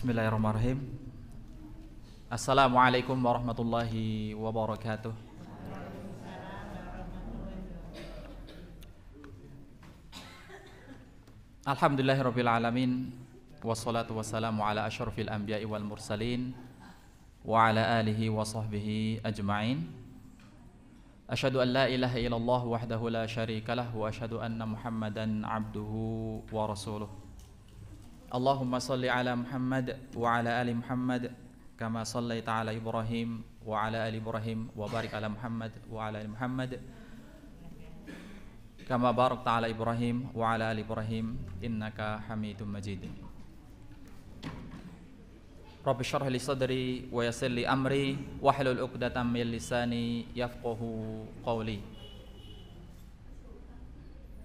Bismillahirrahmanirrahim. Assalamualaikum warahmatullahi wabarakatuh. Alhamdulillahirabbil alamin, wassalatu wassalamu ala asyrafil anbiya'i wal mursalin wa ala alihi wa sahbihi ajma'in. Asyhadu an la ilaha illallah wahdahu la syarikalah wa asyhadu anna Muhammadan abduhu wa rasuluh. Allahumma salli ala Muhammad wa ala ali Muhammad kama sallaita ala Ibrahim wa ala ali Ibrahim wa barik ala Muhammad wa ala ali Muhammad kama barakta ala Ibrahim wa ala ali Ibrahim innaka Hamidum Majid. Rabbi shrah li sadri wa yassir li amri wahlul 'uqdatam min lisani yafqahu qawli.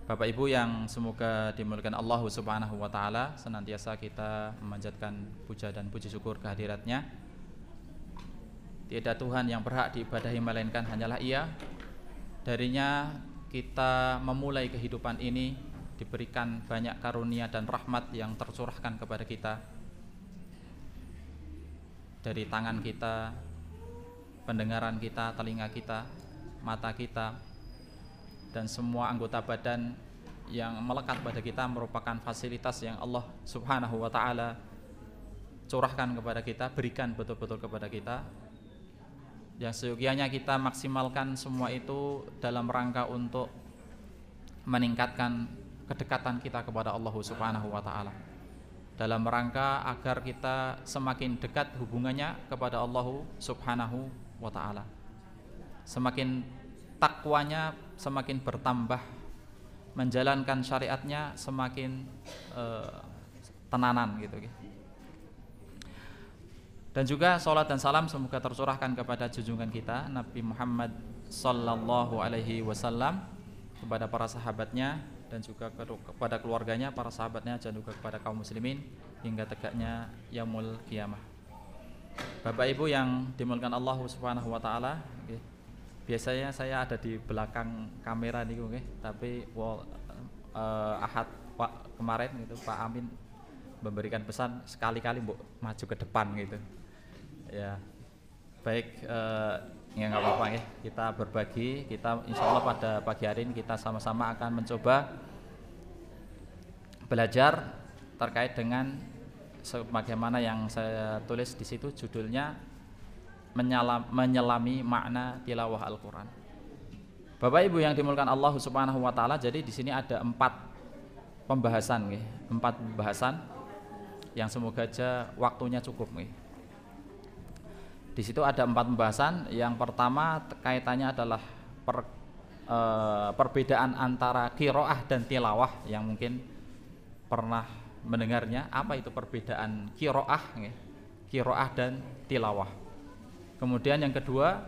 Bapak Ibu yang semoga dimuliakan Allah Subhanahu wa taala, senantiasa kita memanjatkan puja dan puji syukur kehadiratnya. Tiada Tuhan yang berhak diibadahi melainkan hanyalah Ia. Darinya kita memulai kehidupan ini, diberikan banyak karunia dan rahmat yang tercurahkan kepada kita. Dari tangan kita, pendengaran kita, telinga kita, mata kita, dan semua anggota badan yang melekat pada kita merupakan fasilitas yang Allah Subhanahu wa ta'ala curahkan kepada kita, berikan betul-betul kepada kita, yang seyogianya kita maksimalkan semua itu dalam rangka untuk meningkatkan kedekatan kita kepada Allah Subhanahu wa ta'ala, dalam rangka agar kita semakin dekat hubungannya kepada Allah Subhanahu wa ta'ala, semakin takwanya semakin bertambah, menjalankan syariatnya semakin tenanan gitu. Dan juga salat dan salam semoga tercurahkan kepada junjungan kita Nabi Muhammad sallallahu alaihi wasallam, kepada para sahabatnya dan juga kepada keluarganya, para sahabatnya, dan juga kepada kaum muslimin hingga tegaknya yaumul qiyamah. Bapak Ibu yang dimuliakan Allah Subhanahu wa taala, biasanya saya ada di belakang kamera nih, tapi Ahad kemarin gitu Pak Amin memberikan pesan sekali-kali mbok maju ke depan gitu. Ya, baik, ya nggak apa-apa ya. Kita berbagi, kita insya Allah pada pagi hari ini kita sama-sama akan mencoba belajar terkait dengan sebagaimana yang saya tulis di situ, judulnya menyelami makna tilawah Al-Quran. Bapak Ibu yang dimuliakan Allah Subhanahu wa taala, jadi di sini ada 4 pembahasan, 4 pembahasan yang semoga aja waktunya cukup. Di situ ada 4 pembahasan. Yang pertama kaitannya adalah perbedaan antara qiraah dan tilawah, yang mungkin pernah mendengarnya. Apa itu perbedaan qiraah dan tilawah? Kemudian yang kedua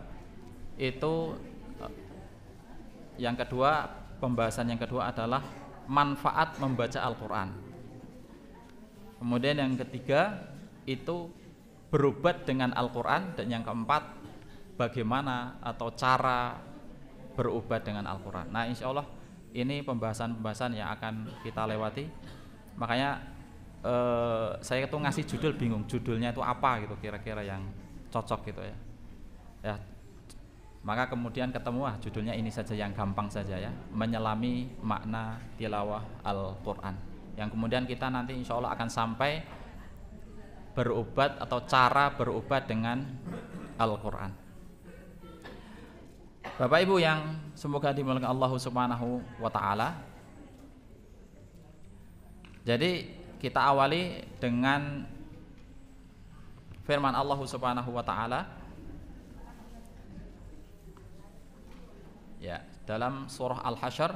pembahasan yang kedua adalah manfaat membaca Al-Quran. Kemudian yang ketiga itu berobat dengan Al-Quran, dan yang keempat bagaimana atau cara berobat dengan Al-Quran. Nah, insya Allah ini pembahasan-pembahasan yang akan kita lewati. Makanya saya tuh ngasih judul bingung, judulnya itu apa gitu kira-kira yang cocok gitu ya. Maka kemudian ketemu judulnya ini saja yang gampang saja ya, menyelami makna tilawah Al-Quran, yang kemudian kita nanti insya Allah akan sampai berobat atau cara berobat dengan Al-Quran. Bapak Ibu yang semoga dimuliakan Allah Subhanahu wa ta'ala, jadi kita awali dengan firman Allah Subhanahu wa ta'ala ya, dalam surah Al-Hasyr,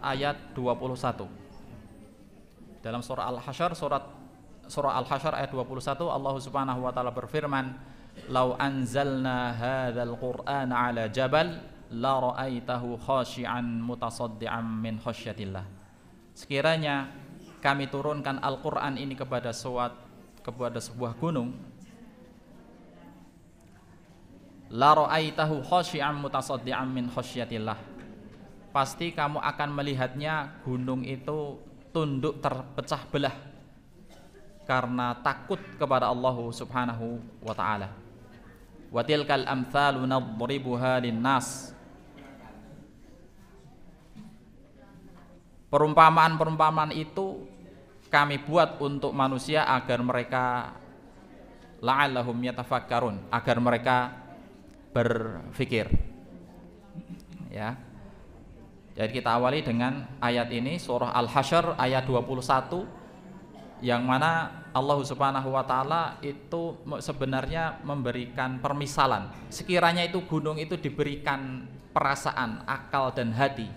ayat 21. Dalam surah Al-Hasyr, surah Al-Hasyr ayat 21, Allah Subhanahu wa taala berfirman, "Lau anzalna hadzal Qur'ana 'ala jabal la ra'aitahu khashi'an mutasaddian min khasyatillah." Sekiranya kami turunkan Al-Qur'an ini kepada sebuah gunung, la ra'aitahu khashi'an mutasaddian min khasyatillah, pasti kamu akan melihatnya gunung itu tunduk terpecah belah karena takut kepada Allah Subhanahu wa taala. Wa tilkal amtsalu nadribuha linnas. Perumpamaan-perumpamaan itu kami buat untuk manusia agar mereka la'allahum yatafakkarun, agar mereka berpikir. Ya. Jadi kita awali dengan ayat ini, surah Al-Hasyr ayat 21, yang mana Allah Subhanahu wa taala itu sebenarnya memberikan permisalan. Sekiranya itu gunung itu diberikan perasaan, akal dan hati.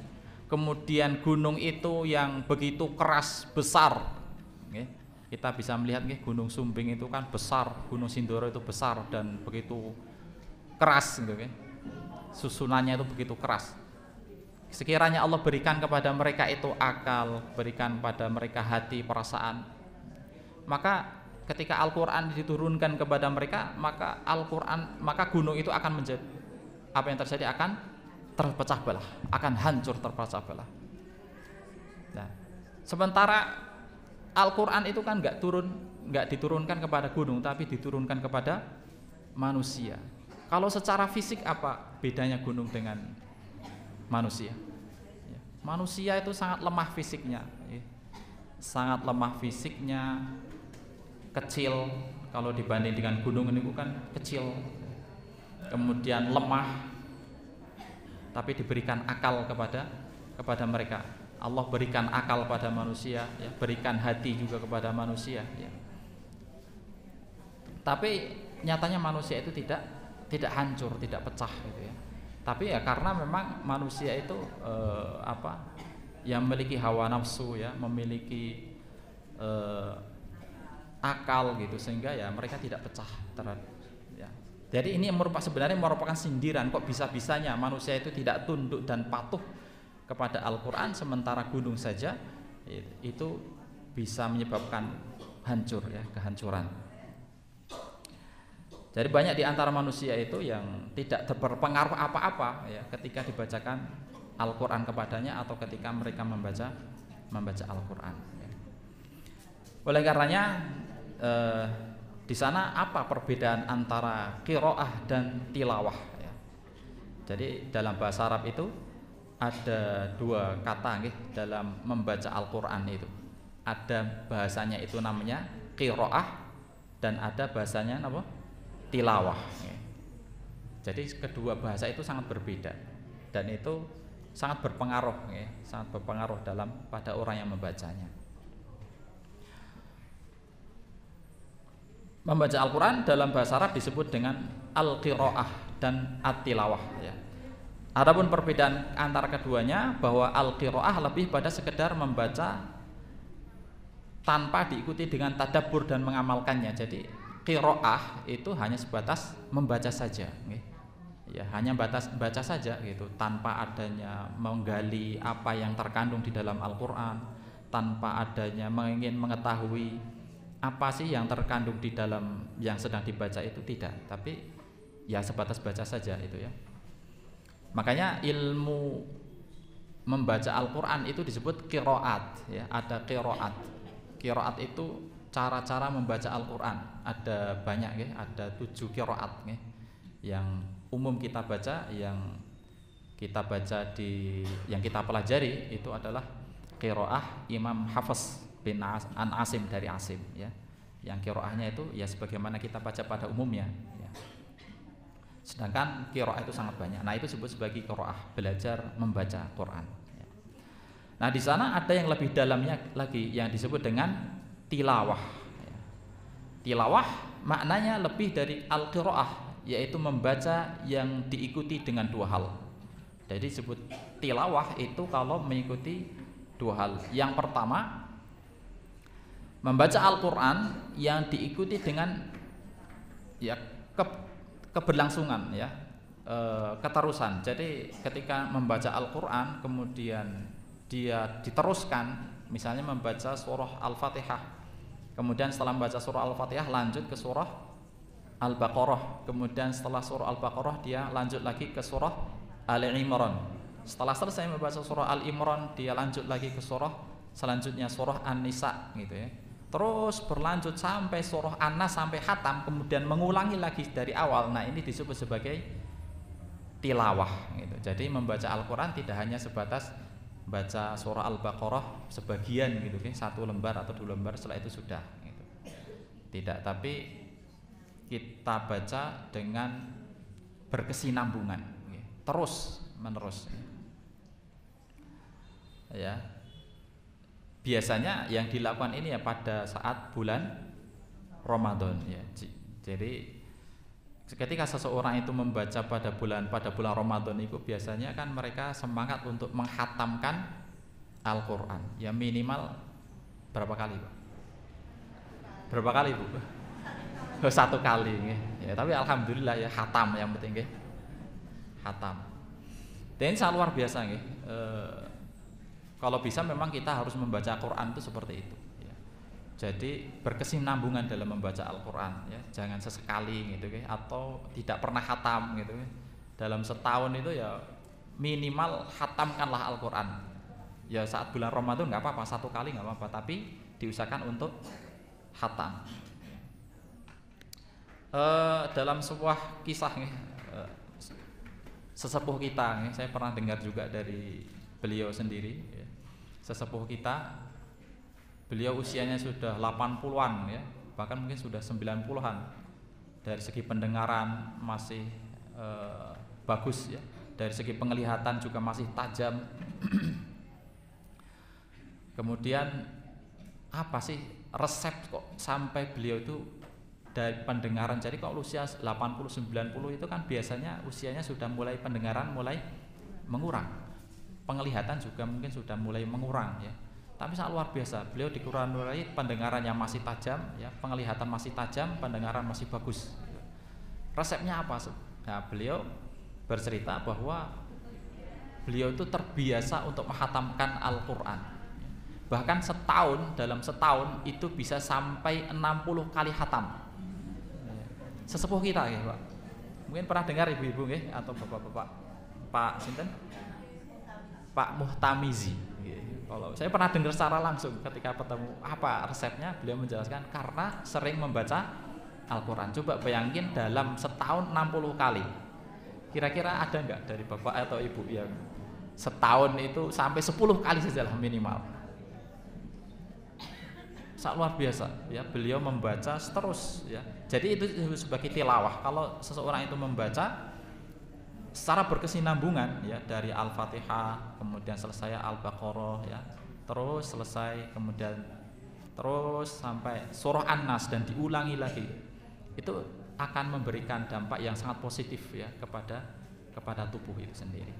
Kemudian gunung itu yang begitu keras, besar. Kita bisa melihat Gunung Sumbing itu kan besar, Gunung Sindoro itu besar dan begitu keras gitu. Susunannya itu begitu keras. Sekiranya Allah berikan kepada mereka itu akal, berikan pada mereka hati, perasaan, maka ketika Al-Quran diturunkan kepada mereka, maka gunung itu akan menjadi, apa yang terjadi, akan terpecah belah, akan hancur, terpecah belah. Nah, sementara Al-Quran itu kan nggak diturunkan kepada gunung, tapi diturunkan kepada manusia. Kalau secara fisik apa bedanya gunung dengan manusia? Manusia itu sangat lemah fisiknya, sangat lemah fisiknya, kecil. Kalau dibanding dengan gunung ini kan kecil, kemudian lemah, tapi diberikan akal kepada mereka. Allah berikan akal pada manusia, ya, berikan hati juga kepada manusia, ya. Tapi nyatanya manusia itu tidak hancur, tidak pecah gitu ya. Tapi ya karena memang manusia itu yang memiliki hawa nafsu, ya, memiliki akal gitu, sehingga ya mereka tidak pecah terhadap, ya. Jadi ini sebenarnya merupakan sindiran, kok bisa-bisanya manusia itu tidak tunduk dan patuh kepada Al-Quran, sementara gunung saja itu bisa menyebabkan hancur, ya, kehancuran. Jadi banyak di antara manusia itu yang tidak berpengaruh apa-apa, ya, ketika dibacakan Al-Quran kepadanya atau ketika mereka membaca Al-Quran, ya. Oleh karenanya di sana apa perbedaan antara qiraah dan tilawah, ya. Jadi dalam bahasa Arab itu ada dua kata dalam membaca Al-Quran itu. Ada bahasanya itu namanya qiraah dan ada bahasanya apa? Tilawah. Jadi kedua bahasa itu sangat berbeda dan itu sangat berpengaruh, sangat berpengaruh pada orang yang membacanya. Membaca Al-Quran dalam bahasa Arab disebut dengan al-qiraah dan at-tilawah, ya. Adapun perbedaan antara keduanya bahwa al-qiraah lebih pada sekedar membaca tanpa diikuti dengan tadabbur dan mengamalkannya. Jadi qiraah itu hanya sebatas membaca saja, ya, hanya baca saja gitu, tanpa adanya menggali apa yang terkandung di dalam Al-Quran, tanpa adanya ingin mengetahui apa sih yang terkandung di dalam yang sedang dibaca itu, tidak, tapi ya sebatas baca saja itu, ya. Makanya ilmu membaca Al-Quran itu disebut qiraat, ya. Ada qiraat. Qiraat itu cara-cara membaca Al-Quran. Ada banyak, ya. Ada 7 qiraat, ya, yang umum kita baca, yang kita pelajari itu adalah qiraah Imam Hafiz bin Asim dari Asim, ya. Yang qiraahnya itu ya sebagaimana kita baca pada umumnya, ya. Sedangkan qiraah itu sangat banyak. Nah, itu disebut sebagai qiraah, belajar membaca Quran, ya. Nah, di sana ada yang lebih dalamnya lagi yang disebut dengan tilawah, ya. Tilawah maknanya lebih dari al-qiraah, yaitu membaca yang diikuti dengan dua hal. Jadi disebut tilawah itu kalau mengikuti dua hal. Yang pertama, membaca Al-Quran yang diikuti dengan, ya, keberlangsungan, ya, keterusan. Jadi ketika membaca Al-Quran kemudian dia diteruskan, misalnya membaca surah Al-Fatihah, kemudian setelah membaca surah Al-Fatihah lanjut ke surah Al-Baqarah, kemudian setelah surah Al-Baqarah dia lanjut lagi ke surah Al-Imran, setelah selesai membaca surah Al-Imran dia lanjut lagi ke surah selanjutnya, surah An-Nisa, gitu, ya. terus berlanjut sampai surah An-Nas sampai khatam, kemudian mengulangi lagi dari awal. Nah, ini disebut sebagai tilawah gitu. Jadi membaca Al-Qur'an tidak hanya sebatas baca surah Al-Baqarah sebagian gitu kan, 1 lembar atau 2 lembar setelah itu sudah gitu. Tidak, tapi kita baca dengan berkesinambungan gitu. Terus menerus. Ya. Biasanya yang dilakukan ini ya pada saat bulan Ramadan ya. Jadi ketika seseorang itu membaca pada bulan Ramadan itu biasanya kan mereka semangat untuk menghatamkan Al-Qur'an. Ya minimal berapa kali, Pak? Berapa kali, Bu? 1 kali nggih. Ya, tapi alhamdulillah ya khatam yang penting nggih. Khatam. Dan sangat luar biasa nggih. Kalau bisa memang kita harus membaca Quran itu seperti itu ya. Jadi berkesinambungan dalam membaca Al-Quran ya. Jangan sesekali gitu ya, atau tidak pernah khatam gitu ya. Dalam setahun itu ya minimal khatamkanlah Al-Quran ya. Saat bulan Ramadan nggak apa-apa, 1 kali nggak apa-apa, tapi diusahakan untuk khatam. Dalam sebuah kisah nih, sesepuh kita nih, saya pernah dengar juga dari beliau sendiri ya. Sesepuh kita, beliau usianya sudah 80-an ya, bahkan mungkin sudah 90-an. Dari segi pendengaran masih bagus ya, dari segi penglihatan juga masih tajam. Kemudian apa sih resep kok sampai beliau itu dari pendengaran? Jadi kalau usia 80-90 itu kan biasanya usianya sudah mulai pendengaran mulai mengurang. Penglihatan juga mungkin sudah mulai mengurang ya. Tapi sangat luar biasa, beliau dikurangi pendengaran yang masih tajam ya, penglihatan masih tajam, pendengaran masih bagus. Resepnya apa? Nah, beliau bercerita bahwa beliau itu terbiasa untuk menghatamkan Al-Qur'an. Bahkan dalam setahun itu bisa sampai 60 kali khatam. Sesepuh kita ya, Pak. Mungkin pernah dengar ibu-ibu nggih atau bapak-bapak. Pak sinten? Pak Muhtamizi. Kalau saya pernah dengar secara langsung ketika ketemu apa resepnya, beliau menjelaskan karena sering membaca Al-Qur'an. Coba bayangin dalam setahun 60 kali. Kira-kira ada enggak dari bapak atau ibu yang setahun itu sampai 10 kali sajalah minimal? Sangat luar biasa ya, beliau membaca terus ya. Jadi itu sebagai tilawah. Kalau seseorang itu membaca secara berkesinambungan ya, dari Al-Fatihah kemudian selesai Al-Baqarah ya, terus selesai kemudian terus sampai surah An-Nas dan diulangi lagi, itu akan memberikan dampak yang sangat positif ya kepada tubuh itu sendiri,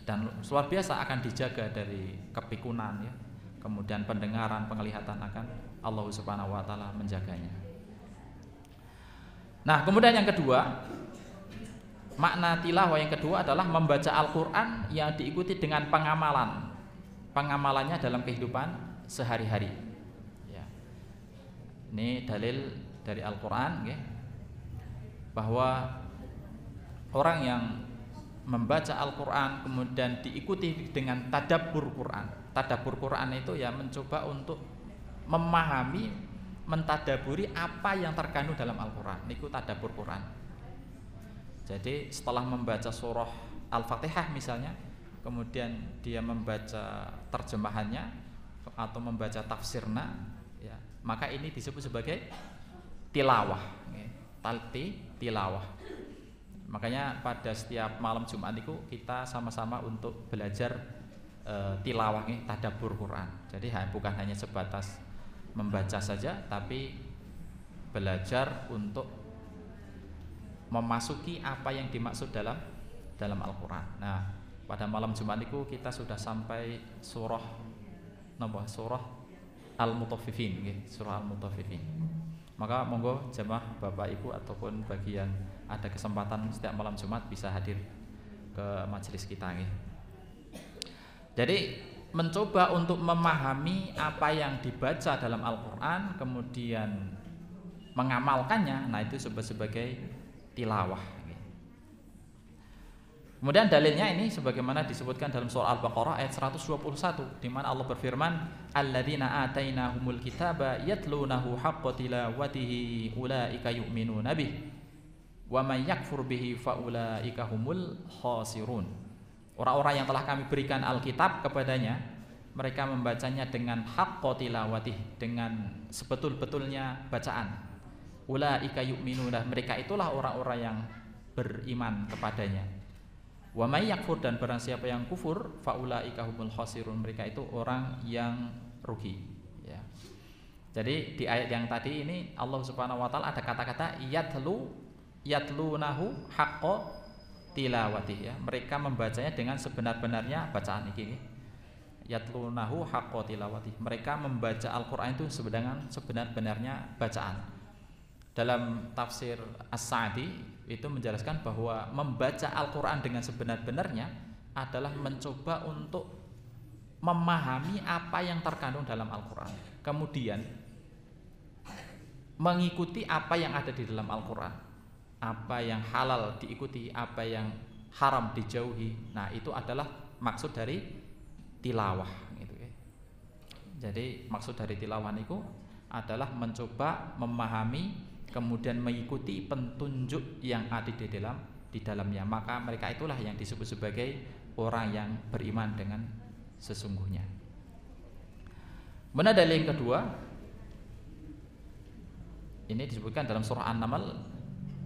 dan luar biasa akan dijaga dari kepikunan ya, kemudian pendengaran, penglihatan akan Allah Subhanahu wa taala menjaganya. Nah, kemudian yang kedua, makna tilawah yang kedua adalah membaca Al-Qur'an yang diikuti dengan pengamalan. Pengamalannya dalam kehidupan sehari-hari. Ya. Ini dalil dari Al-Qur'an ya, bahwa orang yang membaca Al-Qur'an kemudian diikuti dengan tadabbur Qur'an. Tadabbur Qur'an itu ya mencoba untuk memahami, mentadaburi apa yang terkandung dalam Al-Qur'an. Niku tadabbur Qur'an. Jadi setelah membaca surah Al-Fatihah misalnya, kemudian dia membaca terjemahannya atau membaca tafsirna ya, maka ini disebut sebagai tilawah ya. Tilawah. Makanya pada setiap malam Jumat itu kita sama-sama untuk belajar tilawah ya, tadabbur Quran. Jadi bukan hanya sebatas membaca saja, tapi belajar untuk memasuki apa yang dimaksud dalam Al-Qur'an. Nah, pada malam Jumat itu kita sudah sampai surah Al-Mutaffifin nggih, surah Al-Mutaffifin. Maka monggo jemaah Bapak Ibu ataupun bagi yang ada kesempatan setiap malam Jumat bisa hadir ke majelis kita nggih. Jadi mencoba untuk memahami apa yang dibaca dalam Al-Qur'an kemudian mengamalkannya, nah itu sebagai tilawah. Kemudian dalilnya ini sebagaimana disebutkan dalam surah Al-Baqarah ayat 121 di mana Allah berfirman, alladzina atainahumul kitaba yatlunahu haqqa tilawatihi ulaika yu'minuna bih wa may yakfur bihi faulaika humul khasirun. Orang-orang yang telah kami berikan Alkitab kepadanya, mereka membacanya dengan haqqa tilawatih, dengan sebetul-betulnya bacaan. Ulaika yu'minuna, mereka itulah orang-orang yang beriman kepadanya. Wa may yakfur, dan barang siapa yang kufur, faulaika humul khasirun, mereka itu orang yang rugi, ya. Jadi di ayat yang tadi ini Allah Subhanahu wa taala ada kata-kata yatlunahu haqqa tilawatih, ya. Mereka membacanya dengan sebenar-benarnya bacaan ini. Yatlunahu haqqa tilawatih. Mereka membaca Al-Qur'an itu sebenar-benarnya bacaan. Dalam tafsir As-Sa'di itu menjelaskan bahwa membaca Al-Quran dengan sebenar-benarnya adalah mencoba untuk memahami apa yang terkandung dalam Al-Quran, kemudian mengikuti apa yang ada di dalam Al-Quran, apa yang halal diikuti, apa yang haram dijauhi. Nah, itu adalah maksud dari tilawah gitu, ya. Jadi maksud dari tilawah itu adalah mencoba memahami kemudian mengikuti petunjuk yang ada di dalamnya, maka mereka itulah yang disebut sebagai orang yang beriman dengan sesungguhnya. Kemudian dalil yang kedua, ini disebutkan dalam surah An-Naml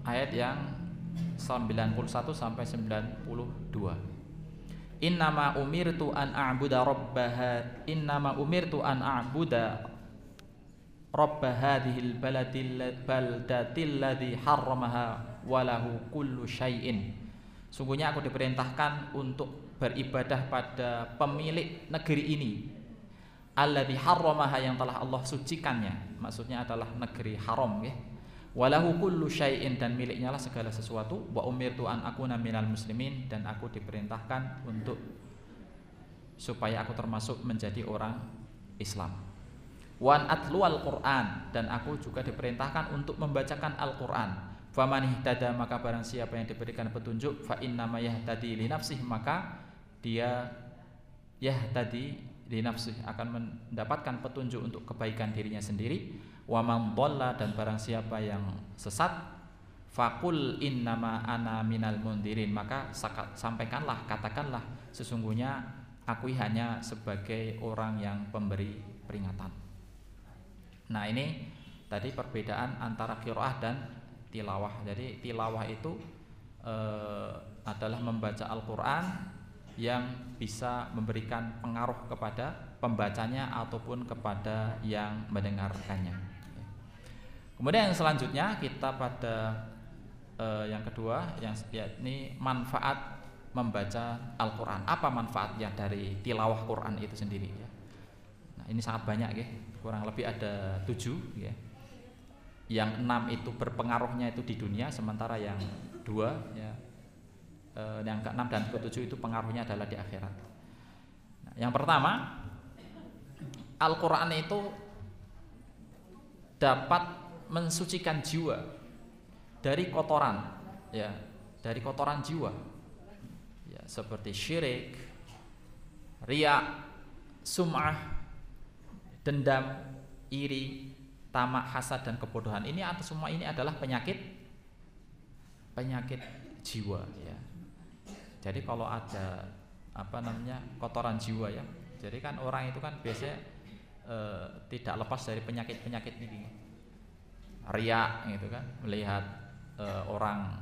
ayat yang 91 sampai 92. Innama umirtu an a'buda Rabba hadhil baldatil ladzi harramaha walahu kullu syai'in. Sungguhnya aku diperintahkan untuk beribadah pada pemilik negeri ini, alladzi harramaha, yang telah Allah sucikannya, maksudnya adalah negeri haram, ya. Walahu kullu syai'in, dan miliknya lah segala sesuatu. Wa umirtu an akuna minal muslimin, dan aku diperintahkan untuk supaya aku termasuk menjadi orang Islam. Wan atlu al-Quran, dan aku juga diperintahkan untuk membacakan Al-Quran. Faman ihtada, maka barang siapa yang diberikan petunjuk, fa innama yahtadi li nafsih, maka dia yahtadi li nafsih, akan mendapatkan petunjuk untuk kebaikan dirinya sendiri. Wa man dhalla, dan barang siapa yang sesat, faqul innama ana minal mundirin, maka sampaikanlah, katakanlah, sesungguhnya aku hanya sebagai orang yang pemberi peringatan. Nah, ini tadi perbedaan antara qiraah dan tilawah. Jadi tilawah itu adalah membaca Al-Quran yang bisa memberikan pengaruh kepada pembacanya ataupun kepada yang mendengarkannya. Kemudian yang selanjutnya kita pada yang kedua, yang yakni manfaat membaca Al-Quran. Apa manfaatnya dari tilawah Quran itu sendiri, ya? Nah, ini sangat banyak, ya. Kurang lebih ada 7, ya. Yang 6 itu berpengaruhnya itu di dunia, sementara yang 2, ya, yang ke-6 dan ke-7 itu pengaruhnya adalah di akhirat. Nah, yang pertama, Al-Quran itu dapat mensucikan jiwa dari kotoran, ya, dari kotoran jiwa, ya, seperti syirik, riya, sum'ah, dendam, iri, tamak, hasad, dan kebodohan. Ini atau semua ini adalah penyakit jiwa, ya. Jadi kalau ada kotoran jiwa, ya. Jadi kan orang itu kan biasanya tidak lepas dari penyakit ini. Riya gitu kan, melihat orang,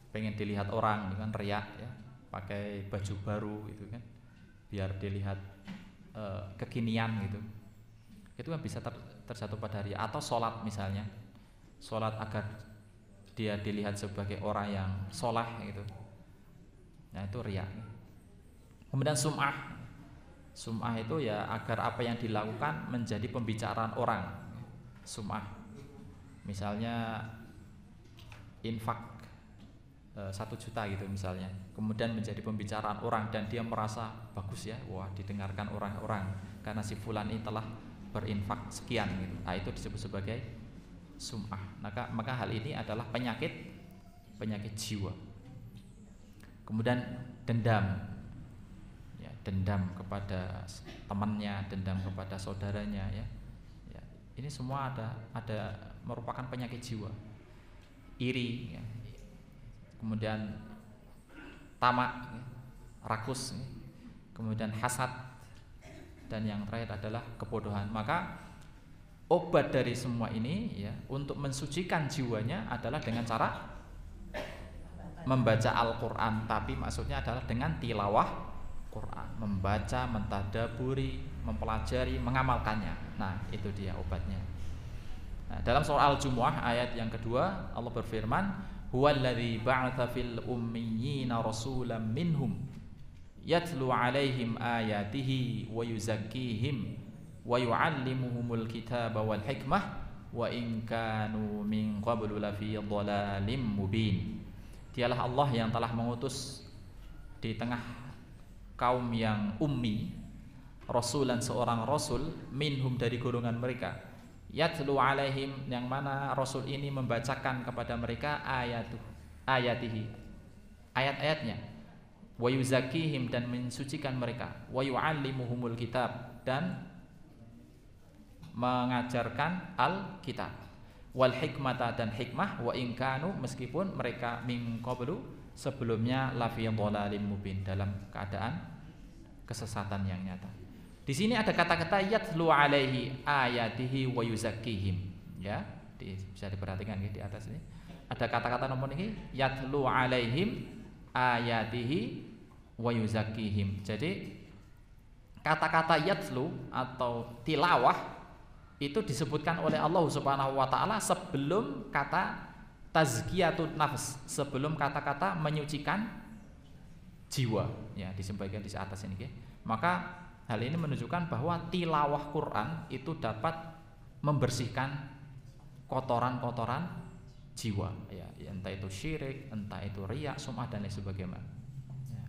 pengen dilihat orang gitu kan, riya, ya. Pakai baju baru gitu kan, biar dilihat kekinian gitu. Itu kan bisa terjatuh pada riya. Atau sholat misalnya, sholat agar dia dilihat sebagai orang yang sholeh gitu. Nah, itu riya. Kemudian sum'ah itu ya agar apa yang dilakukan menjadi pembicaraan orang. Sum'ah, misalnya infak 1 juta gitu misalnya, kemudian menjadi pembicaraan orang dan dia merasa bagus, ya, wah, didengarkan orang-orang karena si fulan ini telah berinfak sekian gitu. Nah, itu disebut sebagai sum'ah. Maka hal ini adalah penyakit jiwa. Kemudian dendam, ya, dendam kepada temannya, dendam kepada saudaranya, ya. Ya, ini semua ada merupakan penyakit jiwa. Iri, ya. Kemudian tamak, ya. Rakus, ya. Kemudian hasad, dan yang terakhir adalah kebodohan. Maka obat dari semua ini, ya, untuk mensucikan jiwanya adalah dengan cara membaca Al-Quran, tapi maksudnya adalah dengan tilawah Quran, membaca, mentadaburi, mempelajari, mengamalkannya. Nah, itu dia obatnya. Nah, dalam surah Al-Jumu'ah ayat yang kedua, Allah berfirman, huwallazi ba'atsa fil ummiyina rasulan minhum yatlu 'alaihim ayatihi wa yuzakkihim wa yu'allimuhumul kitaba wal hikmah wa in kanu min qablu lafi dhalalim mubin. Dialah Allah yang telah mengutus di tengah kaum yang ummi rasulan, seorang rasul, minhum, dari golongan mereka, yatlu alaihim, yang mana rasul ini membacakan kepada mereka ayatihi, ayat-ayatnya, wa yuzakkihim, dan mensucikan mereka, wa yu'allimuhumul kitab, dan mengajarkan al-kitab, wal hikmata, dan hikmah, wa in kanu, meskipun mereka min qablu, sebelumnya, lafi dhalalim mubin, dalam keadaan kesesatan yang nyata. Di sini ada kata-kata yatlu alaihi ayatihi wa yuzakkihim, ya, bisa diperhatikan di atas ini ada kata-kata nomor ini, yatlu alaihim ayatihi wa yuzakkihim. Jadi kata-kata yatlu atau tilawah itu disebutkan oleh Allah Subhanahu wa taala sebelum kata tazkiyatun nafs, sebelum kata-kata menyucikan jiwa, ya, disampaikan di atas ini, ya. Maka hal ini menunjukkan bahwa tilawah Quran itu dapat membersihkan kotoran-kotoran jiwa, ya, entah itu syirik, entah itu riya, sum'ah, dan lain sebagainya, ya,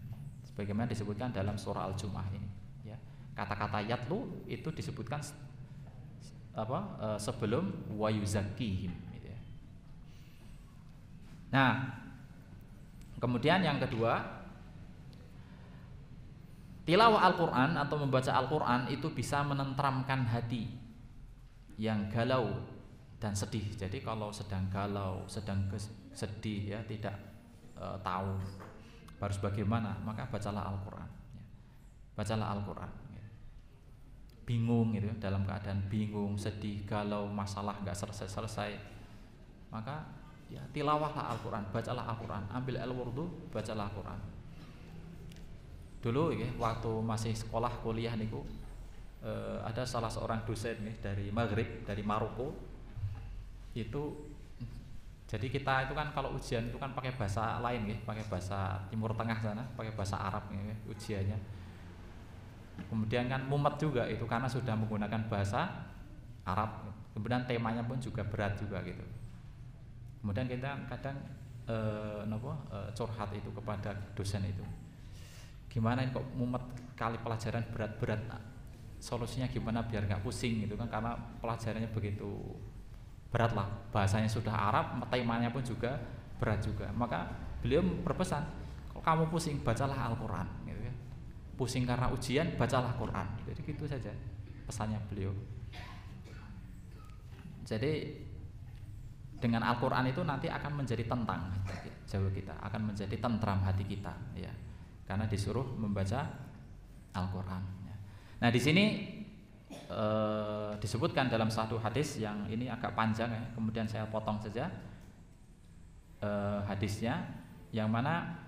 sebagaimana disebutkan dalam surah Al-Jumu'ah ini, ya. Kata-kata yatlu itu disebutkan sebelum wa yuzakkihim, gitu, ya. Nah, kemudian yang kedua, tilawah Al-Quran atau membaca Al-Quran itu bisa menenteramkan hati yang galau dan sedih. Jadi kalau sedang galau, sedang sedih, ya, tidak tahu harus bagaimana, maka bacalah Al-Quran, ya. Bacalah Al-Quran, ya. Bingung gitu, dalam keadaan bingung, sedih, galau, masalah nggak selesai-selesai, maka, ya, tilawahlah Al-Quran, bacalah Al-Quran, ambil al-wurdu, bacalah Al-Quran. Dulu, ya, waktu masih sekolah kuliah niku, ada salah seorang dosen, ya, dari Maghrib, dari Maroko. Itu jadi kita itu kan kalau ujian itu kan pakai bahasa lain, ya, pakai bahasa Timur Tengah sana, pakai bahasa Arab, ya, ujiannya. Kemudian kan mumet juga itu karena sudah menggunakan bahasa Arab. Kemudian temanya pun juga berat juga gitu. Kemudian kita kadang curhat itu kepada dosen itu. Gimana ini kok mumet kali pelajaran berat-berat? Solusinya gimana biar nggak pusing gitu kan? Karena pelajarannya begitu berat lah. Bahasanya sudah Arab, temanya pun juga berat juga. Maka beliau berpesan, kalau kamu pusing bacalah Al-Quran. Gitu kan? Pusing karena ujian, bacalah Quran. Jadi gitu saja pesannya beliau. Jadi dengan Al-Quran itu nanti akan menjadi tentang jiwa kita, akan menjadi tentram hati kita, ya, karena disuruh membaca Al-Quran, ya. Nah, di sini disebutkan dalam satu hadis yang ini agak panjang, ya, kemudian saya potong saja hadisnya, yang mana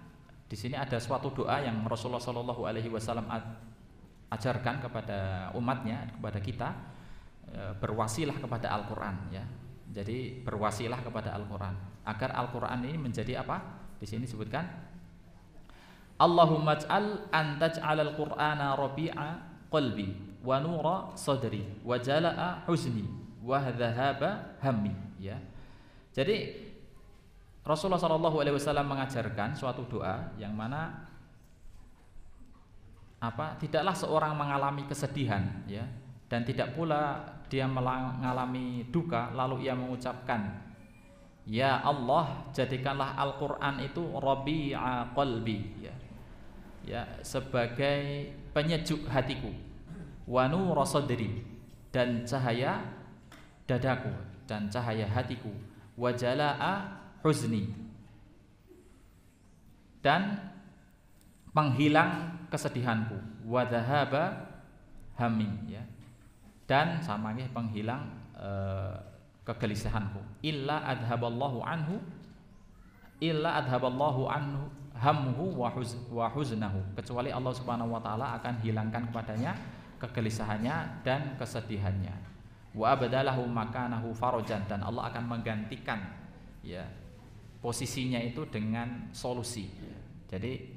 di sini ada suatu doa yang Rasulullah Shallallahu Alaihi Wasallam ajarkan kepada umatnya, kepada kita, berwasilah kepada Al-Quran, ya. Jadi berwasilah kepada Al-Quran agar Al-Quran ini menjadi apa? Di sini disebutkan, Allahumma ij'al antaj'alal Qur'ana rabi'a qalbi wa nura sadri wa jala'a huzni wa dhahaba hammi, ya. Jadi Rasulullah SAW mengajarkan suatu doa yang mana tidaklah seorang mengalami kesedihan, ya, dan tidak pula dia mengalami duka lalu ia mengucapkan Ya Allah, jadikanlah Al-Qur'an itu rabi'a qalbi, ya. Ya, sebagai penyejuk hatiku. Wa nura sadri, dan cahaya dadaku dan cahaya hatiku. Wa jalaa huzni, dan penghilang kesedihanku. Wa dhahaba hammi, ya. Dan sama nggih penghilang kegelisahanku. Illa adhaballahu anhu hamhu wa huznahu, kecuali Allah Subhanahu wa taala akan hilangkan kepadanya kegelisahannya dan kesedihannya. Wa abadalahu makanahu farajan, dan Allah akan menggantikan, ya, posisinya itu dengan solusi. Jadi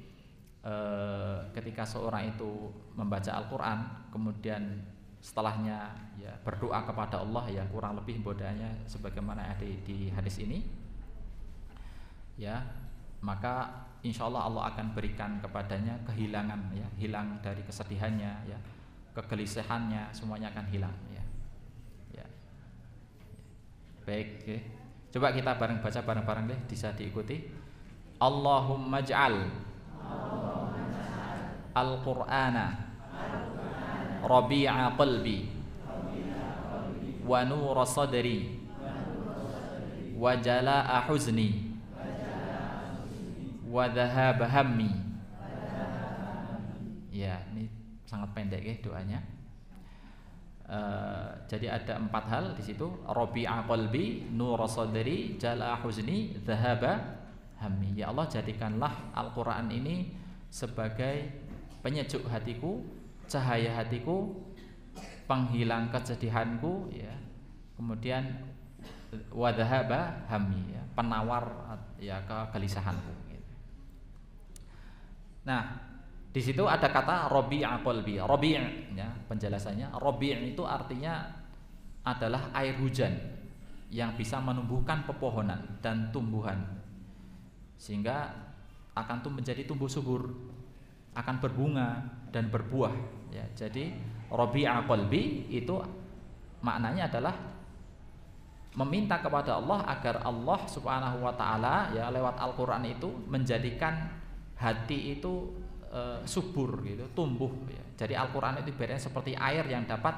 ketika seorang itu membaca Al-Qur'an kemudian setelahnya, ya, berdoa kepada Allah, ya, kurang lebih bodanya sebagaimana ada di hadis ini, ya, maka insya Allah Allah akan berikan kepadanya kehilangan, ya, hilang dari kesedihannya, ya, kegelisahannya, semuanya akan hilang, ya. Ya. Baik, ya. Coba kita baca bareng-bareng deh, bisa diikuti. Allahumma ja'al Al-Qur'ana rabi'a qalbi wa nura sadri wa jalaa huzni wa dhahaba hammi. Ya, ini sangat pendek ya doanya. Jadi ada 4 hal di situ: rabi'a qalbi, nura sadri, jalaa huzni, dhahaba hammi. Ya Allah, jadikanlah Al-Qur'an ini sebagai penyejuk hatiku, cahaya hatiku, penghilang kesedihanku, ya. Kemudian wadhahaba hammi, ya, penawar, ya, kegelisahanku, gitu. Nah, di situ ada kata rabi'a qalbi. Rabi', ya, penjelasannya, rabi' itu artinya adalah air hujan yang bisa menumbuhkan pepohonan dan tumbuhan, sehingga akan menjadi tumbuh subur, akan berbunga dan berbuah, ya. Jadi rabi'a qalbi itu maknanya adalah meminta kepada Allah agar Allah Subhanahu wa taala, ya, lewat Al-Qur'an itu menjadikan hati itu subur, gitu, tumbuh, ya. Jadi Al-Qur'an itu ibaratnya seperti air yang dapat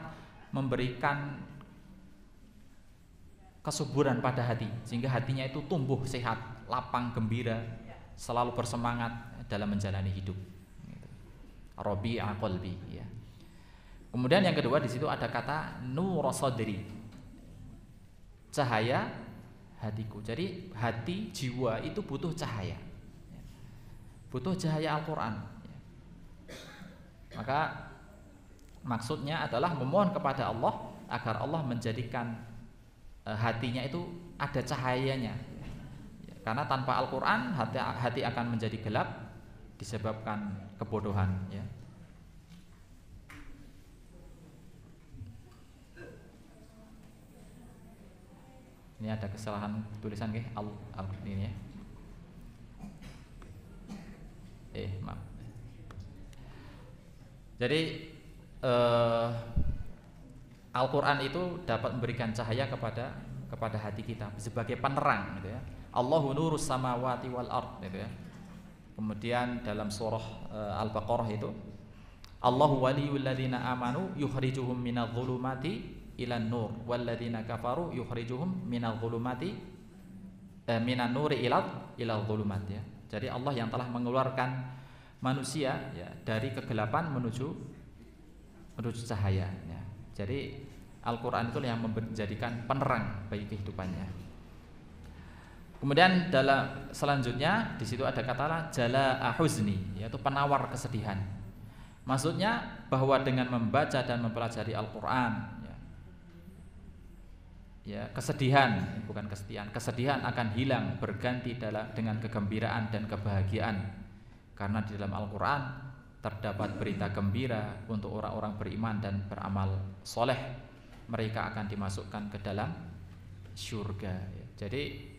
memberikan kesuburan pada hati, sehingga hatinya itu tumbuh sehat, lapang, gembira, selalu bersemangat dalam menjalani hidup. Rabi'a qalbi, ya. Kemudian yang kedua di situ ada kata nur sadri, cahaya hatiku. Jadi hati, jiwa itu butuh cahaya, butuh cahaya Al-Qur'an, ya. Maka maksudnya adalah memohon kepada Allah agar Allah menjadikan hatinya itu ada cahayanya, ya. Karena tanpa Al-Qur'an hati akan menjadi gelap disebabkan kebodohan, ya. Ini ada kesalahan tulisan nggih ini, ya. Maaf. Jadi Al-Qur'an itu dapat memberikan cahaya kepada hati kita sebagai penerang, gitu, ya. Allahu nurus samawati wal ard, gitu, ya. Kemudian dalam surah Al-Baqarah itu Allahu waliyul ladzina amanu yukhrijuhum minadh dhulumati ilan nur wal ladzina kafaru yukhrijuhum minadh dhulumati minan nuri ilal dhulumat, ya. Jadi Allah yang telah mengeluarkan manusia, ya, dari kegelapan menuju cahaya, ya. Jadi Al-Qur'an itu yang menjadikan penerang bagi kehidupannya. Kemudian dalam selanjutnya di situ ada kata jalaa huzni, yaitu penawar kesedihan. Maksudnya bahwa dengan membaca dan mempelajari Al-Qur'an, ya, kesedihan, bukan kesedihan, kesedihan akan hilang berganti dengan kegembiraan dan kebahagiaan. Karena di dalam Al-Qur'an terdapat berita gembira untuk orang-orang beriman dan beramal soleh. Mereka akan dimasukkan ke dalam syurga, ya. Jadi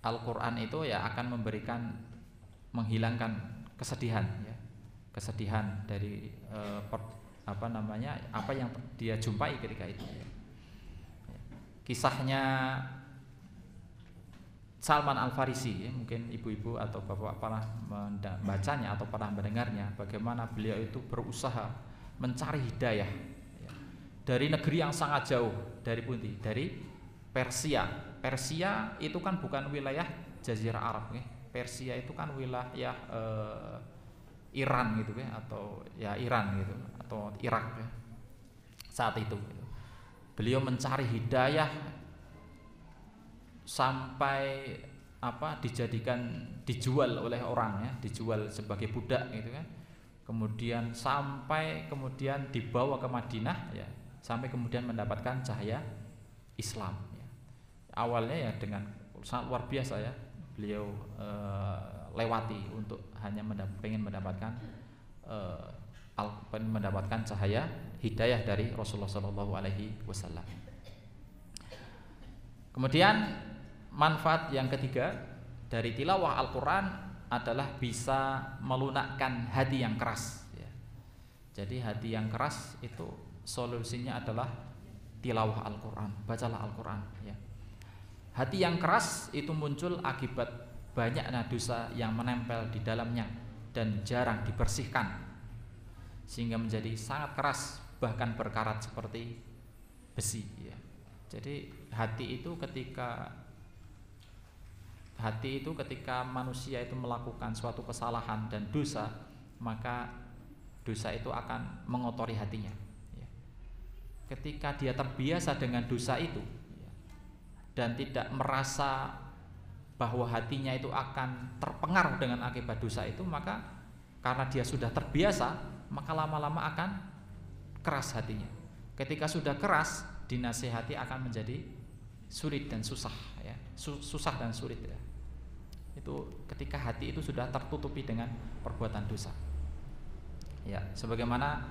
Al-Qur'an itu, ya, akan menghilangkan kesedihan, ya. Kesedihan dari apa yang dia jumpai ketika itu, ya. Kisahnya Salman Al-Farisi, ya, mungkin ibu-ibu atau bapak pernah membacanya atau pernah mendengarnya, bagaimana beliau itu berusaha mencari hidayah, ya, dari negeri yang sangat jauh, dari pundi, dari Persia. Persia itu kan bukan wilayah Jazirah Arab, ya. Persia itu kan wilayah Iran gitu, ya, atau ya Iran gitu, atau Irak, ya, saat itu. Gitu. Beliau mencari hidayah sampai dijual oleh orang, ya, dijual sebagai budak gitu kan. Kemudian dibawa ke Madinah, ya, sampai kemudian mendapatkan cahaya Islam, ya. Awalnya ya dengan sangat luar biasa, ya, beliau lewati untuk hanya pengen mendapatkan cahaya hidayah dari Rasulullah SAW. Kemudian manfaat yang ketiga dari tilawah Al-Quran adalah bisa melunakkan hati yang keras, ya. Jadi hati yang keras itu solusinya adalah tilawah Al-Quran, bacalah Al-Quran, ya. Hati yang keras itu muncul akibat banyaknya dosa yang menempel di dalamnya dan jarang dibersihkan, sehingga menjadi sangat keras, bahkan berkarat seperti besi, ya. Jadi hati itu ketika manusia itu melakukan suatu kesalahan dan dosa, maka dosa itu akan mengotori hatinya, ya. Ketika dia terbiasa dengan dosa itu, ya, dan tidak merasa bahwa hatinya itu akan terpengaruh dengan akibat dosa itu, maka karena dia sudah terbiasa, maka lama-lama akan keras hatinya. Ketika sudah keras, dinasihati akan menjadi sulit dan susah, ya. Susah dan sulit, ya. Itu ketika hati itu sudah tertutupi dengan perbuatan dosa, ya. Sebagaimana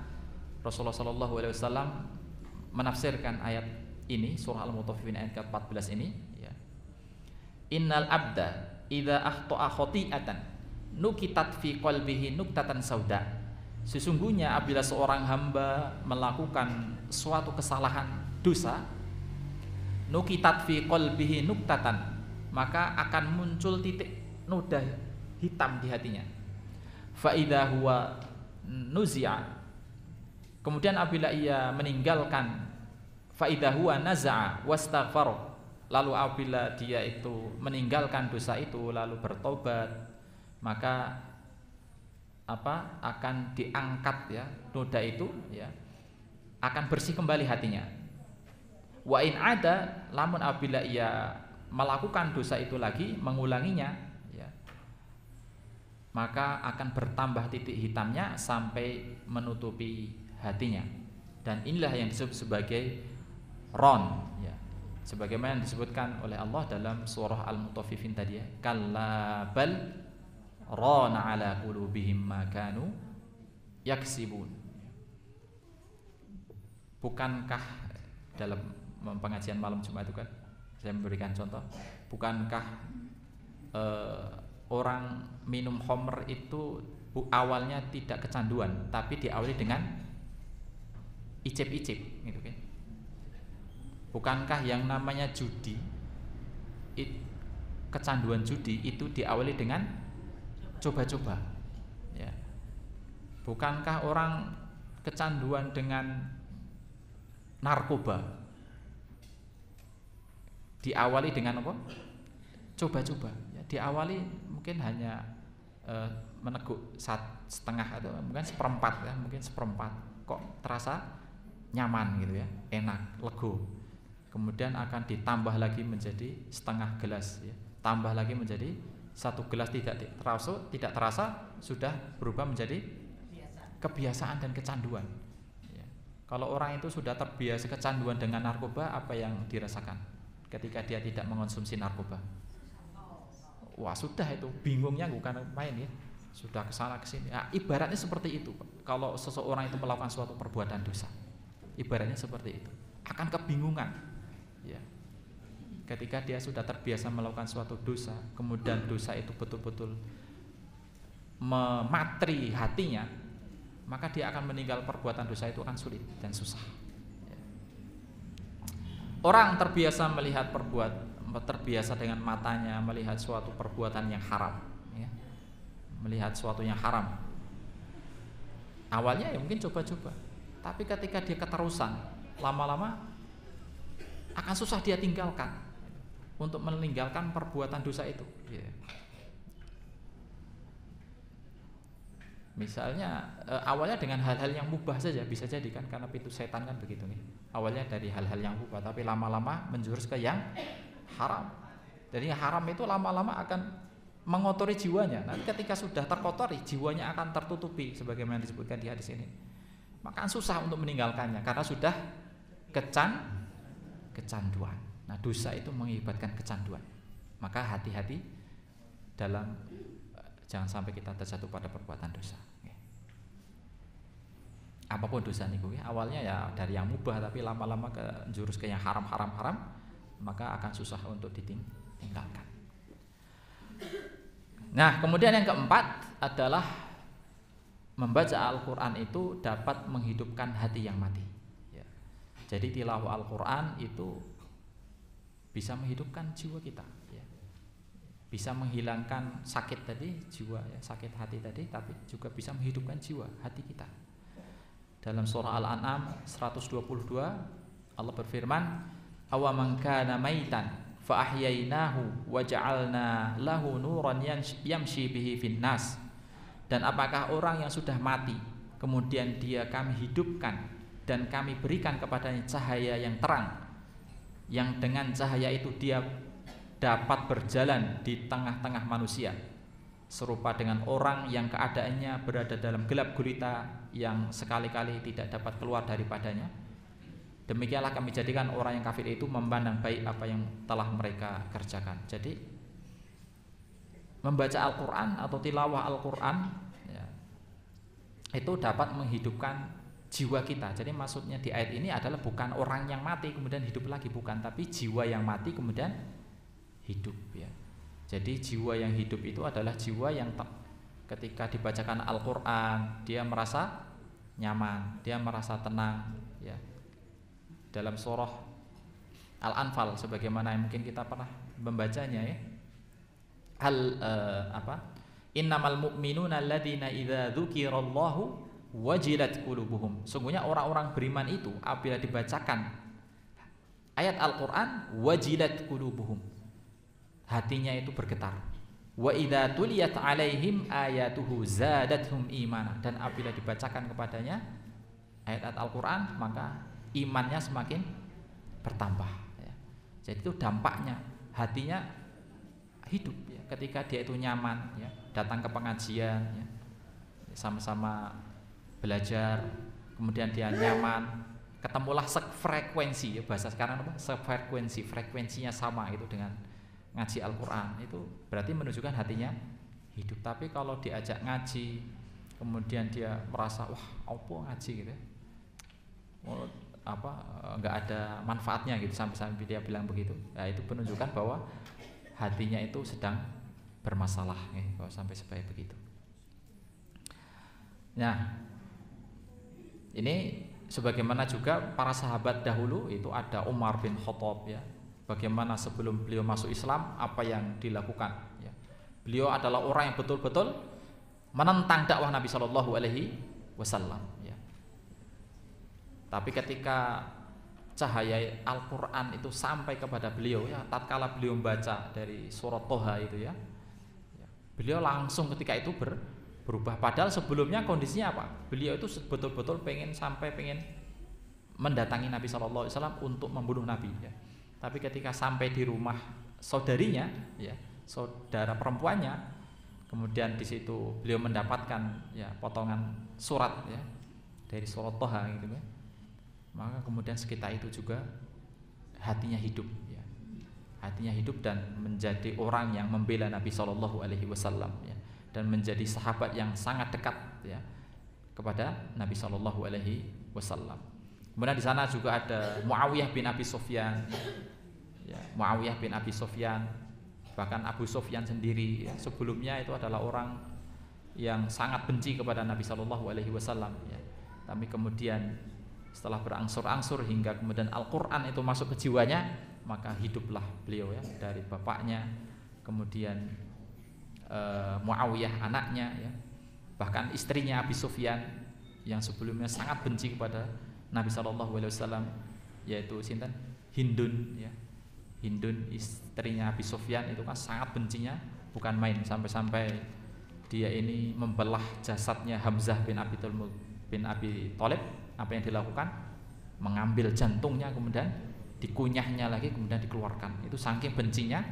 Rasulullah SAW menafsirkan ayat ini, surah Al-Mutaffifin ayat ke-14 ini, ya. Innal abda idza akhta'a khati'atan nukitat fi qalbihi nuktatan sauda. Sesungguhnya apabila seorang hamba melakukan suatu kesalahan dosa, nukitat fi qalbihi nuktatan, maka akan muncul titik noda hitam di hatinya. Fa idza huwa nuzi'a, kemudian apabila ia meninggalkan, fa idza huwa naza'a wastaghfar, lalu apabila dia itu meninggalkan dosa itu lalu bertobat, maka akan diangkat, ya, noda itu, ya, akan bersih kembali hatinya. Wa in ada, lamun apabila ia melakukan dosa itu lagi, mengulanginya, ya, maka akan bertambah titik hitamnya sampai menutupi hatinya. Dan inilah yang disebut sebagai ron, ya, sebagaimana yang disebutkan oleh Allah dalam surah Al-Mutaffifin tadi, ya, kalla bal rana ala qulubihim ma kanu yaksibun. Bukankah dalam pengajian malam Jumat itu kan saya memberikan contoh, bukankah orang minum khamr itu awalnya tidak kecanduan, tapi diawali dengan icip-icip, gitu kan? Bukankah yang namanya judi, kecanduan judi itu diawali dengan coba-coba, ya. Bukankah orang kecanduan dengan narkoba diawali dengan apa? Coba-coba, ya. Diawali mungkin hanya meneguk setengah atau mungkin seperempat, ya, mungkin seperempat, kok terasa nyaman gitu, ya, enak, lego. Kemudian akan ditambah lagi menjadi setengah gelas, ya, tambah lagi menjadi satu gelas, tidak terasa sudah berubah menjadi kebiasaan dan kecanduan, ya. Kalau orang itu sudah terbiasa kecanduan dengan narkoba, apa yang dirasakan ketika dia tidak mengonsumsi narkoba? Wah, sudah itu bingungnya bukan main, ya, sudah kesana kesini. Nah, ibaratnya seperti itu. Kalau seseorang itu melakukan suatu perbuatan dosa, ibaratnya seperti itu, akan kebingungan, ya. Ketika dia sudah terbiasa melakukan suatu dosa, kemudian dosa itu betul-betul mematri hatinya, maka dia akan meninggal perbuatan dosa itu akan sulit dan susah. Orang terbiasa melihat terbiasa dengan matanya melihat suatu perbuatan yang haram, ya. Melihat suatu yang haram. Awalnya ya mungkin coba-coba, tapi ketika dia keterusan, lama-lama akan susah dia tinggalkan untuk meninggalkan perbuatan dosa itu. Ya. Misalnya awalnya dengan hal-hal yang mubah saja bisa jadi kan, karena pintu setan kan begitu nih. Awalnya dari hal-hal yang mubah, tapi lama-lama menjurus ke yang haram. Jadi yang haram itu lama-lama akan mengotori jiwanya. Nanti ketika sudah terkotori, jiwanya akan tertutupi sebagaimana disebutkan di hadis ini. Maka susah untuk meninggalkannya karena sudah kecanduan. Nah, dosa itu mengibatkan kecanduan. Maka hati-hati dalam jangan sampai kita terjatuh pada perbuatan dosa. Apapun dosa niku, awalnya ya dari yang mubah, tapi lama-lama ke jurus ke yang haram, maka akan susah untuk ditinggalkan. Nah, kemudian yang keempat adalah membaca Al-Quran itu dapat menghidupkan hati yang mati. Ya. Jadi tilawah Al-Quran itu bisa menghidupkan jiwa kita. Bisa menghilangkan sakit tadi jiwa, ya, sakit hati tadi, tapi juga bisa menghidupkan jiwa hati kita. Dalam surah Al-An'am 122 Allah berfirman, awaman kana maitan fa ahyainahu wa ja'alna lahu nuran yamshi bihi finnas. Dan apakah orang yang sudah mati kemudian dia kami hidupkan dan kami berikan kepadanya cahaya yang terang, yang dengan cahaya itu dia dapat berjalan di tengah-tengah manusia, serupa dengan orang yang keadaannya berada dalam gelap gulita yang sekali-kali tidak dapat keluar daripadanya. Demikianlah kami jadikan orang yang kafir itu memandang baik apa yang telah mereka kerjakan. Jadi membaca Al-Quran atau tilawah Al-Quran, ya, itu dapat menghidupkan jiwa kita. Jadi maksudnya di ayat ini adalah bukan orang yang mati kemudian hidup lagi, bukan, tapi jiwa yang mati kemudian hidup, ya. Jadi jiwa yang hidup itu adalah jiwa yang ketika dibacakan Al-Quran dia merasa nyaman, dia merasa tenang, ya. Dalam surah Al-Anfal sebagaimana yang mungkin kita pernah membacanya, ya. Innamal mu'minuna alladzina idza dzukirallahu wajilat qulubuhum. Sungguhnya orang-orang beriman itu apabila dibacakan ayat Al-Quran wajilat qulubuhum, hatinya itu bergetar. Wa idza tuliyat alaihim ayatuhu zadatuhum imana. Dan apabila dibacakan kepadanya ayat-ayat Al-Quran maka imannya semakin bertambah, ya. Jadi itu dampaknya hatinya hidup, ya. Ketika dia itu nyaman, ya, datang ke pengajian, ya, sama-sama belajar, kemudian dia nyaman, ketemulah sefrekuensi, ya, bahasa sekarang apa? Sefrekuensi, frekuensinya sama itu dengan ngaji Al-Quran, itu berarti menunjukkan hatinya hidup. Tapi kalau diajak ngaji kemudian dia merasa wah apa ngaji gitu, nggak ada manfaatnya gitu, sampai dia bilang begitu, nah itu menunjukkan bahwa hatinya itu sedang bermasalah, ya, kalau sampai seperti begitu. Nah, ini sebagaimana juga para sahabat dahulu itu ada Umar bin Khattab, ya. Bagaimana sebelum beliau masuk Islam apa yang dilakukan, ya. Beliau adalah orang yang betul-betul menentang dakwah Nabi Shallallahu Alaihi Wasallam, ya. Tapi ketika cahaya Al-Quran itu sampai kepada beliau, ya, tatkala beliau membaca dari surat Toha itu, ya, beliau langsung ketika itu berubah. Padahal sebelumnya kondisinya apa? Beliau itu betul-betul pengen mendatangi Nabi Shallallahu Alaihi Wasallam untuk membunuh Nabi, ya. Tapi ketika sampai di rumah saudarinya, ya, saudara perempuannya, kemudian di situ beliau mendapatkan, ya, potongan surat, ya, dari surat Toha gitu, ya. Maka kemudian sekitar itu juga hatinya hidup, ya. Hatinya hidup dan menjadi orang yang membela Nabi Shallallahu Alaihi Wasallam, ya, dan menjadi sahabat yang sangat dekat, ya, kepada Nabi Shallallahu Alaihi Wasallam. Kemudian di sana juga ada Muawiyah bin Abi Sufyan, ya, Muawiyah bin Abi Sufyan, bahkan Abu Sufyan sendiri, ya, sebelumnya itu adalah orang yang sangat benci kepada Nabi Shallallahu Alaihi Wasallam, ya. Tapi kemudian setelah berangsur-angsur hingga kemudian Al-Quran itu masuk ke jiwanya, maka hiduplah beliau ya, dari bapaknya, kemudian Muawiyah anaknya ya, bahkan istrinya Abi Sufyan yang sebelumnya sangat benci kepada Nabi SAW, yaitu sinten Hindun ya. Hindun istrinya Abi Sufyan itu kan sangat bencinya bukan main, sampai-sampai dia ini membelah jasadnya Hamzah bin Abi Thalib. Apa yang dilakukan? Mengambil jantungnya, kemudian dikunyahnya lagi, kemudian dikeluarkan. Itu saking bencinya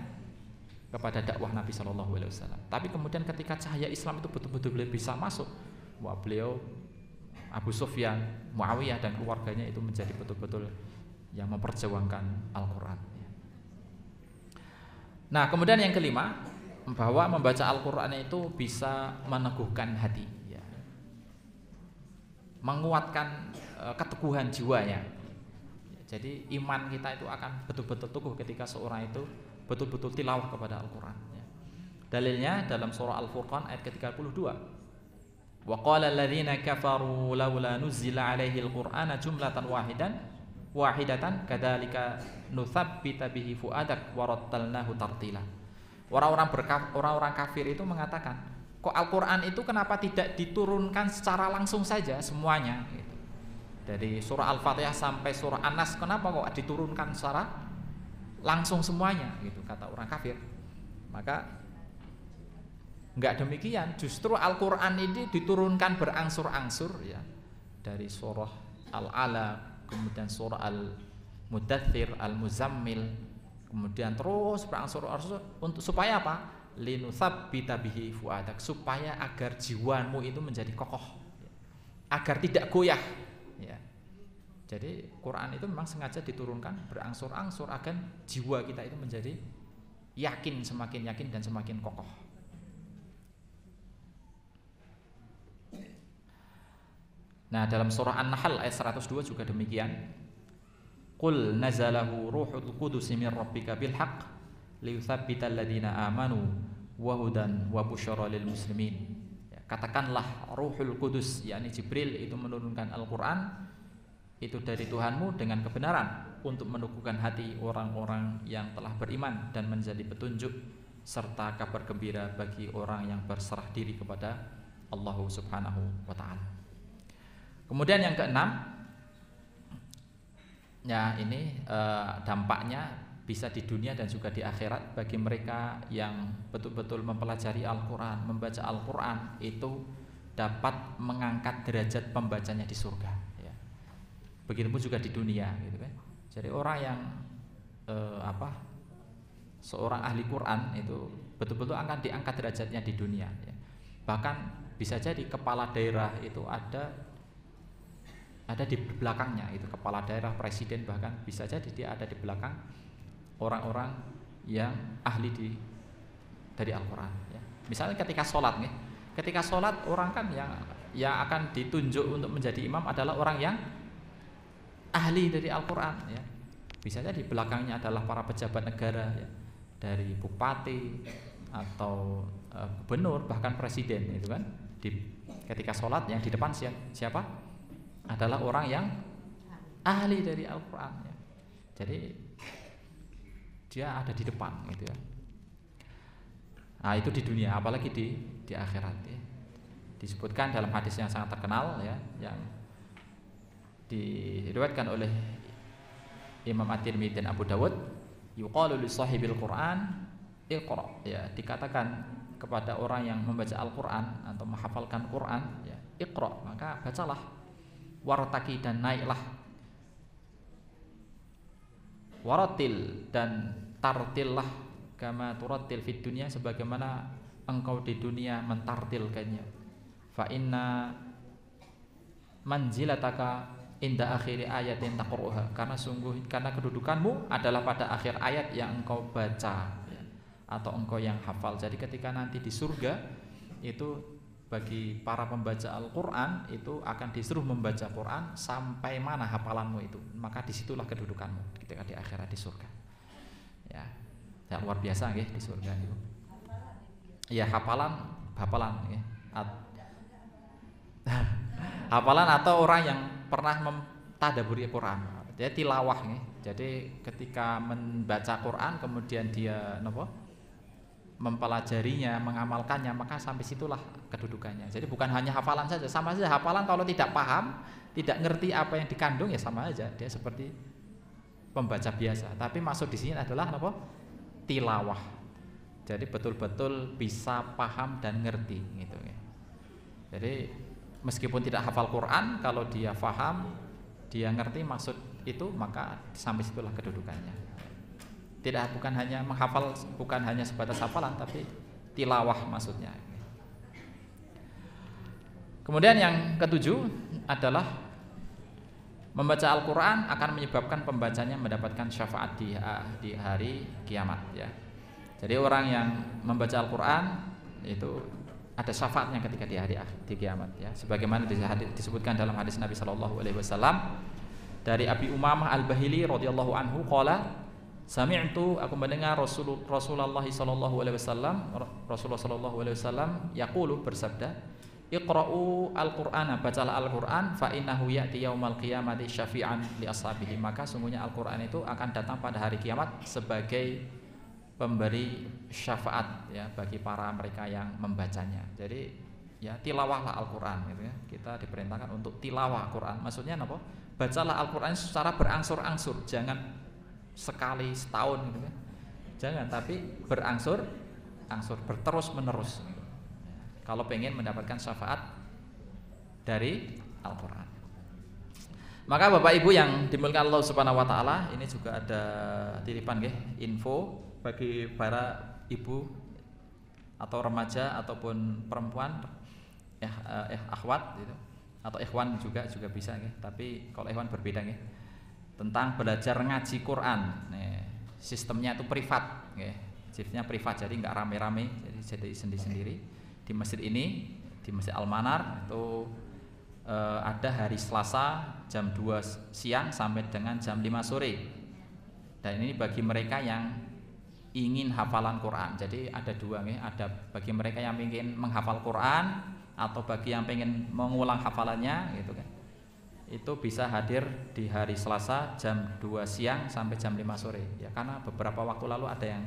kepada dakwah Nabi SAW. Tapi kemudian ketika cahaya Islam itu betul-betul bisa masuk, wah, beliau Abu Sufyan, Muawiyah dan keluarganya itu menjadi betul-betul yang memperjuangkan Al-Quran. Nah, kemudian yang kelima, bahwa membaca Al-Quran itu bisa meneguhkan hati ya, menguatkan keteguhan jiwanya. Jadi iman kita itu akan betul-betul teguh ketika seorang itu betul-betul tilawah kepada Al-Quran ya. Dalilnya dalam surah Al-Furqan ayat ke-32, wa qala alladhina kafaru laula nuzila alaihi al-Qur'ana jumlatan wahidatan kadzalika nutsabbita bihi fuadak wa rattalnahu tartila. Orang-orang kafir itu mengatakan, kok Al-Quran itu kenapa tidak diturunkan secara langsung saja semuanya gitu. Dari surah Al-Fatihah sampai surah An-Nas, kenapa kok diturunkan secara langsung semuanya gitu, kata orang kafir. Maka enggak demikian, justru Al-Quran ini diturunkan berangsur-angsur ya, dari surah Al-Alaq, kemudian surah Al-Mudaththir, Al-Muzammil, kemudian terus berangsur-angsur untuk supaya apa? Linutsabbita bihi fuadak, supaya agar jiwamu itu menjadi kokoh, agar tidak goyah ya. Jadi Quran itu memang sengaja diturunkan berangsur-angsur agar jiwa kita itu menjadi yakin, semakin yakin dan semakin kokoh. Nah, dalam surah An-Nahl ayat 102 juga demikian. Qul nazalahu ruhul qudus min rabbika bil haqq liyuthabbital ladzina amanu wa hudan wa busyara lil muslimin. Ya, katakanlah Ruhul Qudus yakni Jibril itu menurunkan Al-Qur'an itu dari Tuhanmu dengan kebenaran untuk meneguhkan hati orang-orang yang telah beriman dan menjadi petunjuk serta kabar gembira bagi orang yang berserah diri kepada Allah Subhanahu wa taala. Kemudian yang keenam, ya ini dampaknya bisa di dunia dan juga di akhirat bagi mereka yang betul-betul mempelajari Al-Quran, membaca Al-Quran itu dapat mengangkat derajat pembacanya di surga. Ya. Begitupun juga di dunia, gitu kan. Jadi orang yang seorang ahli Quran itu betul-betul akan diangkat derajatnya di dunia. Ya. Bahkan bisa jadi kepala daerah itu ada di belakangnya, itu kepala daerah, presiden, bahkan bisa jadi dia ada di belakang orang-orang yang ahli dari Al-Quran ya. Misalnya ketika sholat nih, ketika sholat orang kan yang akan ditunjuk untuk menjadi imam adalah orang yang ahli dari Al-Quran ya. Bisa jadi belakangnya adalah para pejabat negara ya, dari bupati atau gubernur, bahkan presiden itu kan. Ketika sholat yang di depan siapa? Adalah orang yang ahli dari Al-Quran ya. Jadi dia ada di depan gitu ya. Nah, itu di dunia, apalagi di akhirat ya. Disebutkan dalam hadis yang sangat terkenal ya, yang diriwayatkan oleh Imam At-Tirmidzi dan Abu Dawud, yuqalu li sahibil Quran iqra ya, dikatakan kepada orang yang membaca Al-Quran atau menghafalkan Quran ya, iqra, maka bacalah, wartaki dan naiklah, waratil dan tartillah, kama turattil fid dunya, sebagaimana engkau di dunia mentartilkannya. Fa inna manzilataka inda akhiri ayatin taqruha, karena kedudukanmu adalah pada akhir ayat yang engkau baca ya, atau engkau yang hafal. Jadi ketika nanti di surga itu bagi para pembaca Al-Quran itu akan disuruh membaca Quran sampai mana hafalanmu itu, maka disitulah kedudukanmu ketika di akhirat di surga ya, luar biasa ya di surga itu ya. Hafalan ya. Hafalan atau orang yang pernah mentadaburi Quran, Dia tilawah nih. Jadi ketika membaca Quran kemudian dia mempelajarinya, mengamalkannya, maka sampai situlah kedudukannya. Jadi bukan hanya hafalan saja, sama saja hafalan kalau tidak paham, tidak ngerti apa yang dikandung ya sama aja, dia seperti pembaca biasa. Tapi maksud di sini adalah tilawah. Jadi betul-betul bisa paham dan ngerti gitu ya. Jadi meskipun tidak hafal Quran, kalau dia paham, dia ngerti maksud itu, maka sampai situlah kedudukannya. Bukan hanya menghafal, bukan hanya sebatas hafalan, tapi tilawah maksudnya. Kemudian yang ketujuh adalah membaca Al-Quran akan menyebabkan pembacanya mendapatkan syafaat di hari kiamat ya. Jadi orang yang membaca Al-Quran itu ada syafaatnya ketika di kiamat ya. Sebagaimana disebutkan dalam hadis Nabi SAW dari Abi Umamah Al-Bahili radhiyallahu anhu qala sami'tu, aku mendengar Rasulullah sallallahu alaihi wasallam yaqulu, bersabda, iqra'u al-Qur'ana, bacalah Al-Qur'an, fa innahu ya'ti yaumal qiyamati syafi'an li ashabihi, maka sungguhnya Al-Qur'an itu akan datang pada hari kiamat sebagai pemberi syafaat ya bagi para mereka yang membacanya. Jadi ya tilawahlah Al-Qur'an gitu ya. Kita diperintahkan untuk tilawah Al-Qur'an. Maksudnya apa? Bacalah Al-Qur'an secara berangsur-angsur, jangan sekali setahun gitu kan. Jangan, tapi berangsur-angsur, berterus menerus. Kalau pengen mendapatkan syafaat dari Al-Qur'an. Maka Bapak Ibu yang dimuliakan Allah Subhanahu wa taala, ini juga ada titipan nggih, info bagi para ibu atau remaja ataupun perempuan akhwat gitu. Atau ikhwan juga bisa nggih, tapi kalau ikhwan berbeda nggih. Tentang belajar ngaji Quran. Nih, sistemnya itu privat, shiftnya privat, jadi nggak rame-rame, jadi sendiri-sendiri. Di masjid ini, di Masjid Al-Manar itu ada hari Selasa jam 2 siang sampai dengan jam 5 sore. Dan ini bagi mereka yang ingin hafalan Quran. Jadi ada dua, ada bagi mereka yang ingin menghafal Quran atau bagi yang pengen mengulang hafalannya, gitu kan. Itu bisa hadir di hari Selasa jam 2 siang sampai jam 5 sore ya, karena beberapa waktu lalu ada yang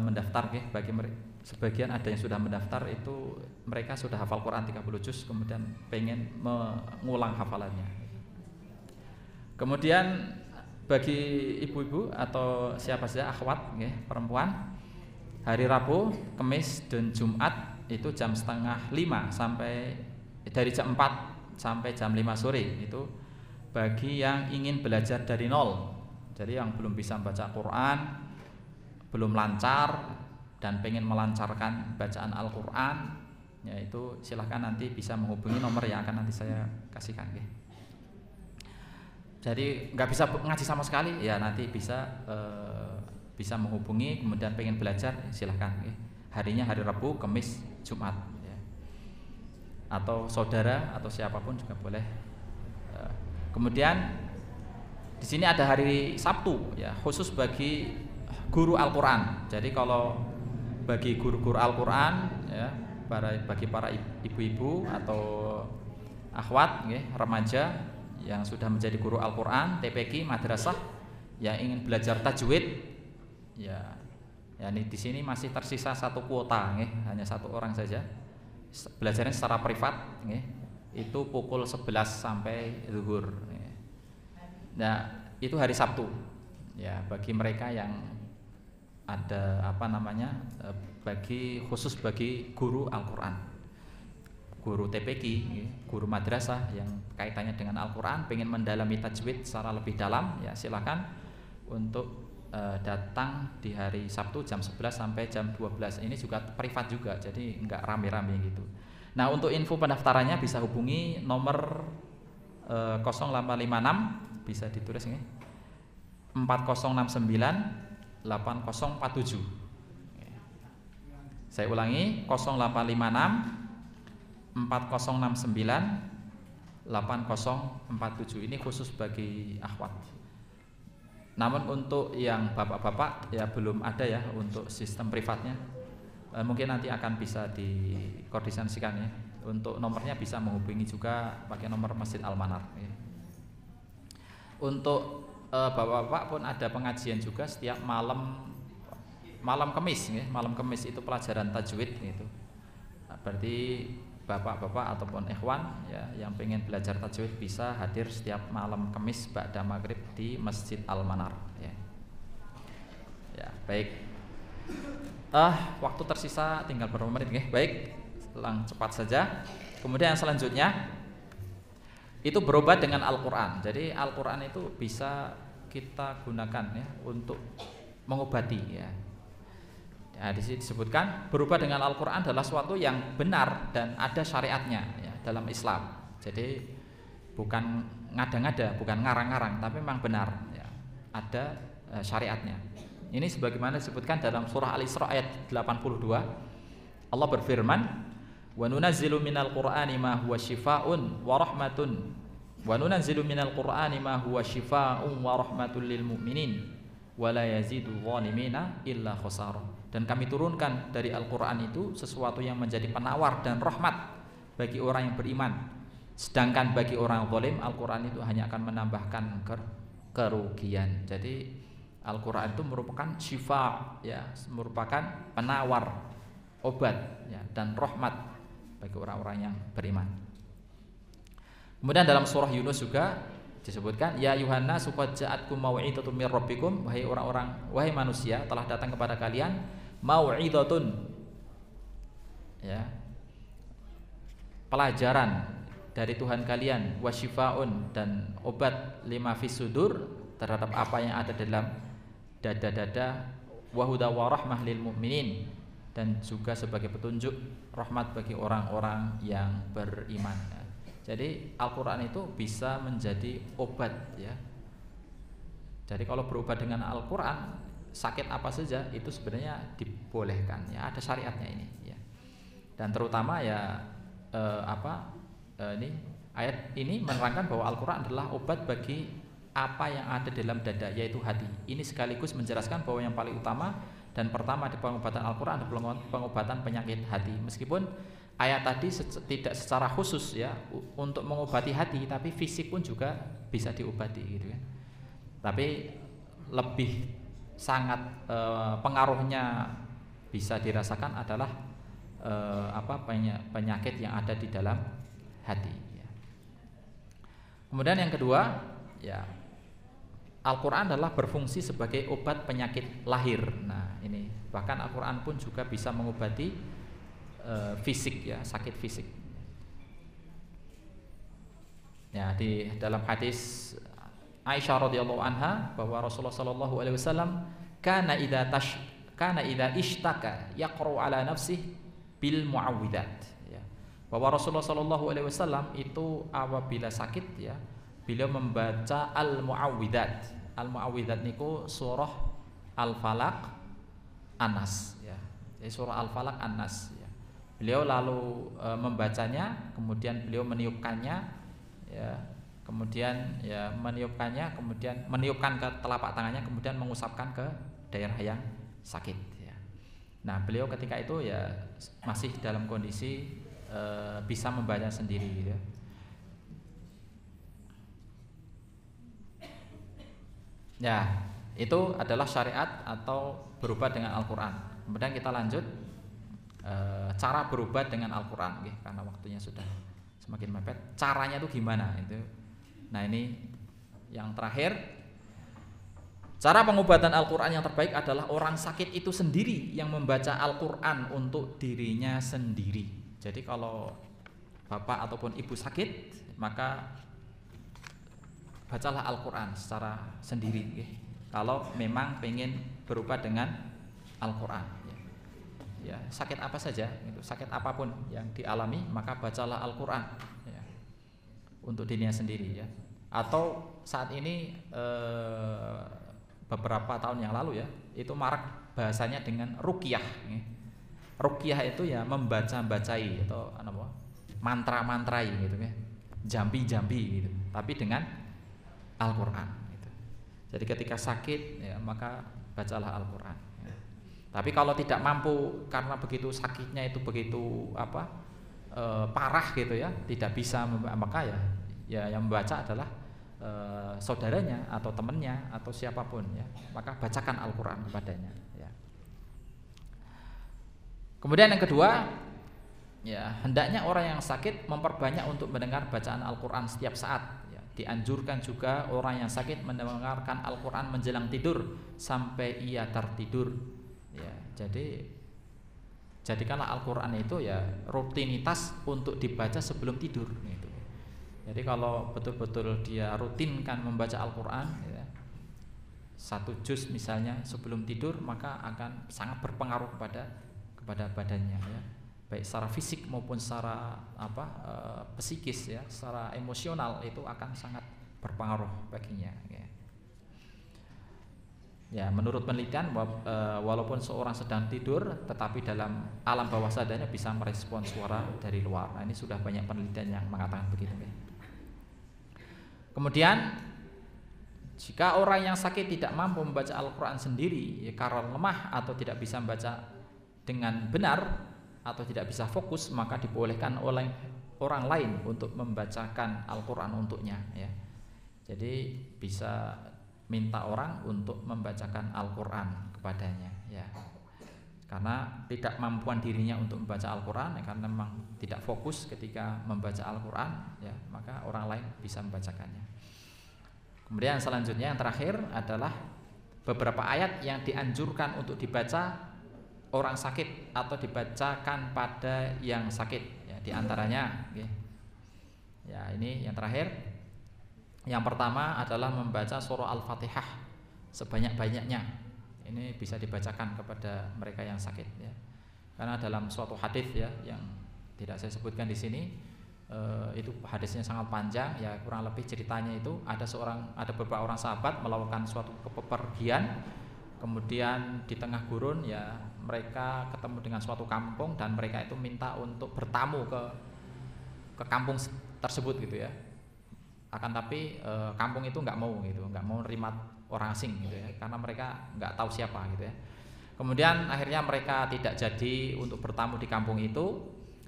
mendaftar bagi mereka, sebagian ada yang sudah mendaftar, itu mereka sudah hafal Quran 30 juz kemudian pengen mengulang hafalannya. Kemudian bagi ibu-ibu atau siapa saja akhwat perempuan, hari Rabu, Kamis dan Jumat itu jam 4:30 sampai dari jam 4 sampai jam 5 sore, itu bagi yang ingin belajar dari nol. Jadi yang belum bisa baca Quran, belum lancar dan pengen melancarkan bacaan Al-Quran, yaitu silahkan nanti bisa menghubungi nomor yang akan nanti saya kasihkan. Jadi nggak bisa ngaji sama sekali, ya nanti bisa menghubungi, kemudian pengen belajar silahkan. Harinya hari Rabu, Kamis, Jumat. Atau saudara atau siapapun juga boleh. Kemudian di sini ada hari Sabtu ya, khusus bagi guru Al-Qur'an. Jadi kalau bagi guru-guru Al-Qur'an ya, bagi para ibu-ibu atau akhwat remaja yang sudah menjadi guru Al-Qur'an, TPQ, madrasah yang ingin belajar tajwid ya ini di sini masih tersisa satu kuota hanya satu orang saja. Belajarnya secara privat itu pukul 11 sampai zuhur. Nah, itu hari Sabtu. Ya, bagi mereka yang ada khusus bagi guru Al-Qur'an. Guru TPQ, guru madrasah yang kaitannya dengan Al-Qur'an, pengen mendalami tajwid secara lebih dalam, ya silakan untuk datang di hari Sabtu jam 11 sampai jam 12. Ini juga privat juga, jadi enggak rame-rame gitu. Nah, untuk info pendaftarannya bisa hubungi nomor 0856, bisa ditulis 4069 8047. Saya ulangi, 0856 4069 8047. Ini khusus bagi akhwat. Namun untuk yang bapak-bapak ya belum ada ya untuk sistem privatnya. Mungkin nanti akan bisa dikoordinasikan ya. Untuk nomornya bisa menghubungi juga pakai nomor Masjid Al-Manar ya. untuk bapak-bapak pun ada pengajian juga setiap malam Kamis ya. Malam Kamis itu pelajaran tajwid gitu. Nah, berarti bapak-bapak ataupun ikhwan ya yang pengen belajar tajwid bisa hadir setiap malam Kamis ba'da maghrib di Masjid Al-Manar ya. Ya, baik. Waktu tersisa tinggal beberapa menit nggih. Baik, cepat saja. Kemudian yang selanjutnya itu berobat dengan Al-Qur'an. Jadi Al-Qur'an itu bisa kita gunakan ya untuk mengobati ya. Nah, di sini disebutkan berobat dengan Al-Qur'an adalah suatu yang benar dan ada syariatnya ya dalam Islam. Jadi bukan ngada-ngada, bukan ngarang-ngarang, tapi memang benar ya. Ada syariatnya. Ini sebagaimana disebutkan dalam surah Al-Isra ayat 82. Allah berfirman, "Wa nunazzilu minal Qur'ani ma huwa syifaa'un wa rahmatun wa nunazzilu minal Qur'ani ma huwa syifaa'un wa rahmatul lil mu'minin wa la yazidu zalimina illa khasara." Dan kami turunkan dari Al-Qur'an itu sesuatu yang menjadi penawar dan rahmat bagi orang yang beriman. Sedangkan bagi orang zalim Al-Qur'an itu hanya akan menambahkan kerugian. Jadi Al-Qur'an itu merupakan syifa ya, merupakan penawar, obat ya, dan rahmat bagi orang-orang yang beriman. Kemudian dalam surah Yunus juga disebutkan, ya Yuhanna qad ja'atkum mau'idatun mir rabbikum, wahai orang-orang, wahai manusia, telah datang kepada kalian mau'idatun ya, pelajaran dari Tuhan kalian, wasyifaun, dan obat lima fis sudur, terhadap apa yang ada dalam dada-dada, wahuda wa rahmah lil mu'minin, dan juga sebagai petunjuk rahmat bagi orang-orang yang beriman. Jadi Al-Qur'an itu bisa menjadi obat ya. Jadi kalau berobat dengan Al-Qur'an, sakit apa saja itu sebenarnya dibolehkan ya, ada syariatnya ini ya. Dan terutama ya ini ayat ini menerangkan bahwa Al-Qur'an adalah obat bagi apa yang ada dalam dada, yaitu hati. Ini sekaligus menjelaskan bahwa yang paling utama dan pertama di pengobatan Al-Qur'an adalah pengobatan penyakit hati. Meskipun ayat tadi tidak secara khusus ya untuk mengobati hati, tapi fisik pun juga bisa diobati gitu kan. Tapi lebih sangat pengaruhnya bisa dirasakan adalah penyakit yang ada di dalam hati ya. Kemudian yang kedua ya, Al-Qur'an adalah berfungsi sebagai obat penyakit lahir. Nah, ini bahkan Al-Qur'an pun juga bisa mengobati fisik ya, sakit fisik. Ya, di dalam hadis Aisyah radhiyallahu anha bahwa Rasulullah sallallahu alaihi wasallam kana idza ishtaka yaqra'u ala nafsihi bil muawwidzat ya. Bahwa Rasulullah sallallahu alaihi wasallam itu apabila sakit ya, beliau membaca al-muawwidzat. Al-muawwidzat niku surah Al-Falaq, An-Nas ya. Jadi surah Al-Falaq, An-Nas ya. Beliau lalu membacanya, kemudian beliau meniupkannya ya. Kemudian ya meniupkannya, kemudian meniupkan ke telapak tangannya, kemudian mengusapkan ke daerah yang sakit ya. Nah, beliau ketika itu ya masih dalam kondisi bisa membaca sendiri gitu ya. Ya, itu adalah syariat atau berobat dengan Al-Qur'an. Kemudian kita lanjut cara berobat dengan Al-Qur'an karena waktunya sudah semakin mepet. Caranya itu gimana itu? Nah, ini yang terakhir. Cara pengobatan Al-Qur'an yang terbaik adalah orang sakit itu sendiri yang membaca Al-Qur'an untuk dirinya sendiri. Jadi kalau bapak ataupun ibu sakit, maka bacalah Al-Qur'an secara sendiri kalau memang pengen berobat dengan Al-Qur'an ya, sakit apa saja itu, sakit apapun yang dialami, maka bacalah Al-Qur'an ya, untuk dirinya sendiri ya. Atau saat ini beberapa tahun yang lalu ya, itu marak bahasanya dengan ruqyah ya. Ruqyah itu ya membaca-bacai atau mantra-mantrai gitu ya, jampi-jampi gitu, tapi dengan Al-Qur'an gitu. Jadi ketika sakit ya, maka bacalah Al-Qur'an ya. Tapi kalau tidak mampu karena begitu sakitnya itu begitu parah gitu ya, tidak bisa, maka ya yang membaca adalah saudaranya atau temannya atau siapapun ya, maka bacakan Al-Qur'an kepadanya ya. Kemudian yang kedua, ya, hendaknya orang yang sakit memperbanyak untuk mendengar bacaan Al-Qur'an setiap saat ya. Dianjurkan juga orang yang sakit mendengarkan Al-Qur'an menjelang tidur sampai ia tertidur ya. Jadi jadikanlah Al-Qur'an itu ya rutinitas untuk dibaca sebelum tidur gitu. Jadi kalau betul-betul dia rutinkan membaca Al-Qur'an ya, 1 juz misalnya sebelum tidur, maka akan sangat berpengaruh kepada badannya ya, baik secara fisik maupun secara psikis ya, secara emosional itu akan sangat berpengaruh baginya ya. Ya, menurut penelitian walaupun seorang sedang tidur, tetapi dalam alam bawah sadarnya bisa merespon suara dari luar. Nah, ini sudah banyak penelitian yang mengatakan begitu ya. Kemudian jika orang yang sakit tidak mampu membaca Al-Qur'an sendiri ya, karena lemah atau tidak bisa membaca dengan benar atau tidak bisa fokus, maka dibolehkan oleh orang lain untuk membacakan Al-Qur'an untuknya ya. Jadi bisa minta orang untuk membacakan Al-Qur'an kepadanya ya. Karena tidak mampuan dirinya untuk membaca Al-Qur'an ya, karena memang tidak fokus ketika membaca Al-Qur'an ya, maka orang lain bisa membacakannya. Kemudian selanjutnya yang terakhir adalah beberapa ayat yang dianjurkan untuk dibaca orang sakit atau dibacakan pada yang sakit ya, diantaranya ya, ini yang terakhir. Yang pertama adalah membaca surah Al-Fatihah sebanyak-banyaknya. Ini bisa dibacakan kepada mereka yang sakit ya. Karena dalam suatu hadis ya yang tidak saya sebutkan di sini, itu hadisnya sangat panjang ya, kurang lebih ceritanya itu ada beberapa orang sahabat melakukan suatu kepergian, kemudian di tengah gurun ya mereka ketemu dengan suatu kampung dan mereka itu minta untuk bertamu ke kampung tersebut gitu ya. Akan tapi kampung itu nggak mau nerima orang asing gitu ya, karena mereka nggak tahu siapa gitu ya. Kemudian akhirnya mereka tidak jadi untuk bertamu di kampung itu,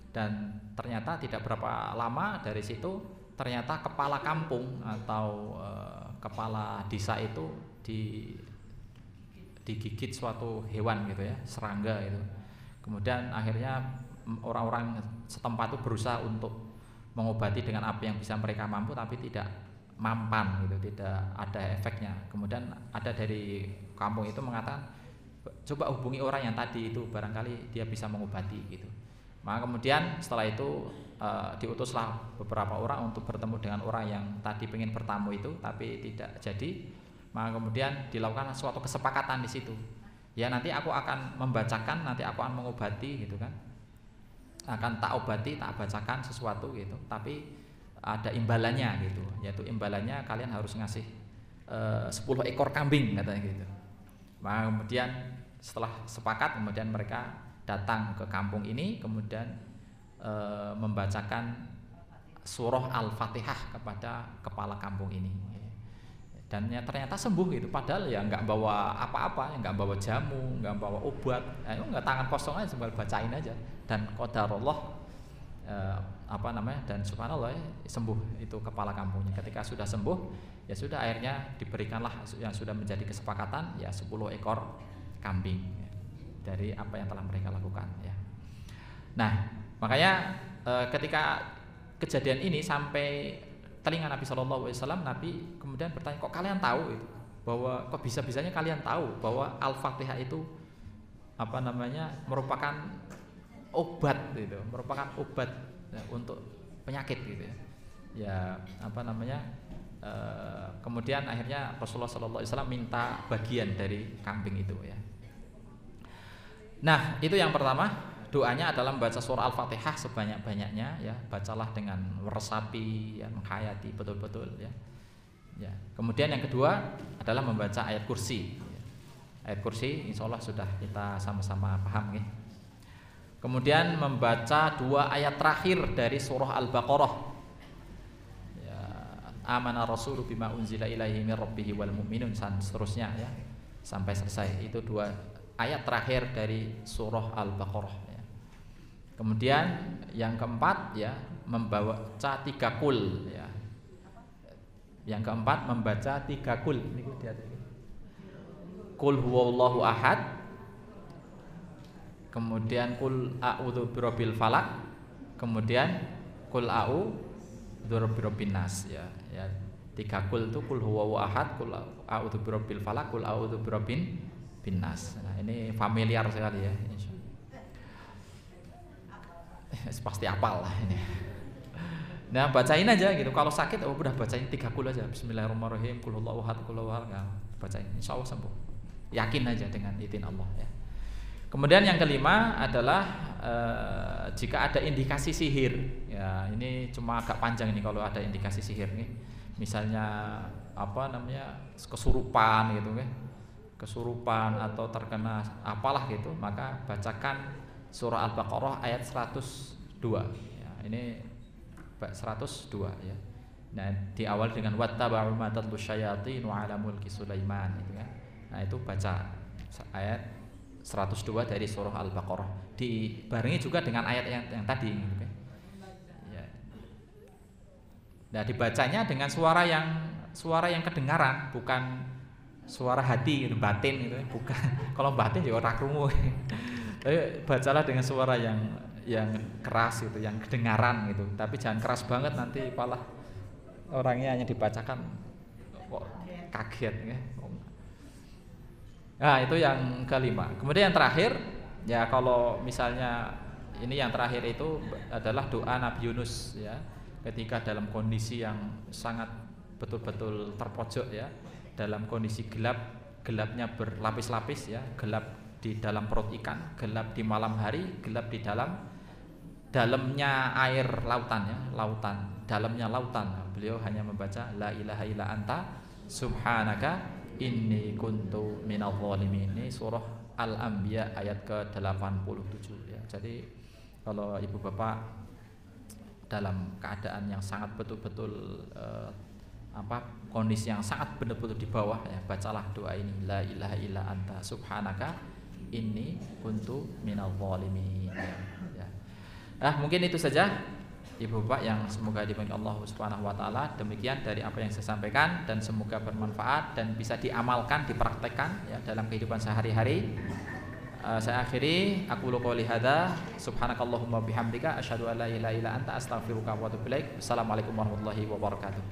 dan ternyata tidak berapa lama dari situ ternyata kepala kampung atau kepala desa itu digigit suatu hewan gitu ya, serangga itu. Kemudian akhirnya orang-orang setempat itu berusaha untuk mengobati dengan apa yang bisa mereka mampu, tapi tidak mampan gitu, tidak ada efeknya. Kemudian ada dari kampung itu mengatakan, coba hubungi orang yang tadi itu, barangkali dia bisa mengobati gitu. Maka kemudian setelah itu diutuslah beberapa orang untuk bertemu dengan orang yang tadi pengen bertamu itu tapi tidak jadi. Maka kemudian dilakukan suatu kesepakatan di situ. Ya nanti aku akan membacakan, nanti aku akan mengobati gitu kan. Akan tak obati, tak bacakan sesuatu gitu, tapi ada imbalannya gitu, yaitu imbalannya kalian harus ngasih 10 ekor kambing katanya gitu. Maka kemudian setelah sepakat, kemudian mereka datang ke kampung ini, kemudian membacakan surah Al-Fatihah kepada kepala kampung ini, dan ya, ternyata sembuh gitu, padahal ya nggak bawa apa-apa, nggak bawa jamu, nggak bawa obat, nggak, tangan kosong aja sambil bacain aja, dan qadarullah dan subhanallah sembuh itu kepala kampungnya. Ketika sudah sembuh ya sudah, akhirnya diberikanlah yang sudah menjadi kesepakatan ya 10 ekor kambing ya, dari apa yang telah mereka lakukan ya. Nah makanya ketika kejadian ini sampai telinga Nabi SAW, Nabi kemudian bertanya, kok kalian tahu itu, bahwa kok bisa-bisanya kalian tahu bahwa Al-Fatihah itu merupakan obat gitu, merupakan obat ya, untuk penyakit gitu ya. Kemudian akhirnya Rasulullah SAW minta bagian dari kambing itu ya. Nah itu yang pertama, doanya adalah membaca surah Al-Fatihah sebanyak-banyaknya ya, bacalah dengan meresapi ya, menghayati betul-betul ya. Ya. Kemudian yang kedua adalah membaca ayat kursi ya. Ayat kursi insya Allah sudah kita sama-sama paham ya. Kemudian membaca 2 ayat terakhir dari surah Al-Baqarah ya, amana rasulu bima unzila ilaihi mir rabbihi wal mu'minun, dan seterusnya ya, sampai selesai. Itu 2 ayat terakhir dari surah Al-Baqarah ya. Kemudian yang keempat ya, membaca 3 qul ya. Yang keempat membaca 3 kul. Kul huwallahu ahad, kemudian kul a'udzu birabbil falaq, kemudian kul a'udzu birabbin nas ya. 3 kul itu kul huwallahu ahad, kul a'udzu birabbil falaq, kul a'udzu birabbin nas. Nah, ini familiar sekali ya. Pasti hafal lah ini. Nah, bacain aja gitu. Kalau sakit udah bacain 3 kul aja. Bismillahirrahmanirrahim, kul huwallahu ahad, kul huwallahu ahad. Bacain, insyaallah sembuh. Yakin aja dengan izin Allah ya. Kemudian yang kelima adalah jika ada indikasi sihir. Ya, ini cuma agak panjang ini kalau ada indikasi sihir nih. Misalnya kesurupan gitu kan. Kesurupan atau terkena apalah gitu, maka bacakan surah Al-Baqarah ayat 102 ya, ini 102 ya. Nah, diawali dengan wattaba'u ma tatlu syayatin 'ala mulki Sulaiman gitu kan. Nah, itu baca ayat 102 dari surah Al-Baqarah, dibarengi juga dengan ayat yang tadi gitu kan. Ya. Nah, dibacanya dengan suara yang kedengaran, bukan suara hati gitu, batin gitu, bukan. Kalau batin ya ora krungu. Tapi bacalah dengan suara yang keras gitu, yang kedengaran gitu. Tapi jangan keras banget, nanti malah orangnya hanya dibacakan kok kaget ya. Nah, itu yang kelima. Kemudian yang terakhir ya, kalau misalnya ini yang terakhir itu adalah doa Nabi Yunus ya, ketika dalam kondisi yang sangat betul-betul terpojok ya, dalam kondisi gelapnya berlapis-lapis ya, gelap di dalam perut ikan, gelap di malam hari, gelap di dalamnya air lautan ya, dalamnya lautan. Beliau hanya membaca la ilaha illa anta subhanaka inni kuntu minadh dhalimin. Ini surah Al-Anbiya ayat ke-87 ya. Jadi kalau ibu bapak dalam keadaan yang sangat betul-betul kondisi yang sangat benar-benar di bawah ya, bacalah doa ini, la ilaha illa anta subhanaka inni kuntu minadh dhalimin ya. Mungkin itu saja ibu bapak yang semoga diberkahi Allah Subhanahu wa taala. Demikian dari apa yang saya sampaikan, dan semoga bermanfaat dan bisa diamalkan, dipraktekkan ya dalam kehidupan sehari-hari. Saya akhiri, aku qouli hadza, subhanakallahumma bihamdika asyhadu an la ilaha illa anta astaghfiruka wa atubu ilaik. Assalamualaikum warahmatullahi wabarakatuh.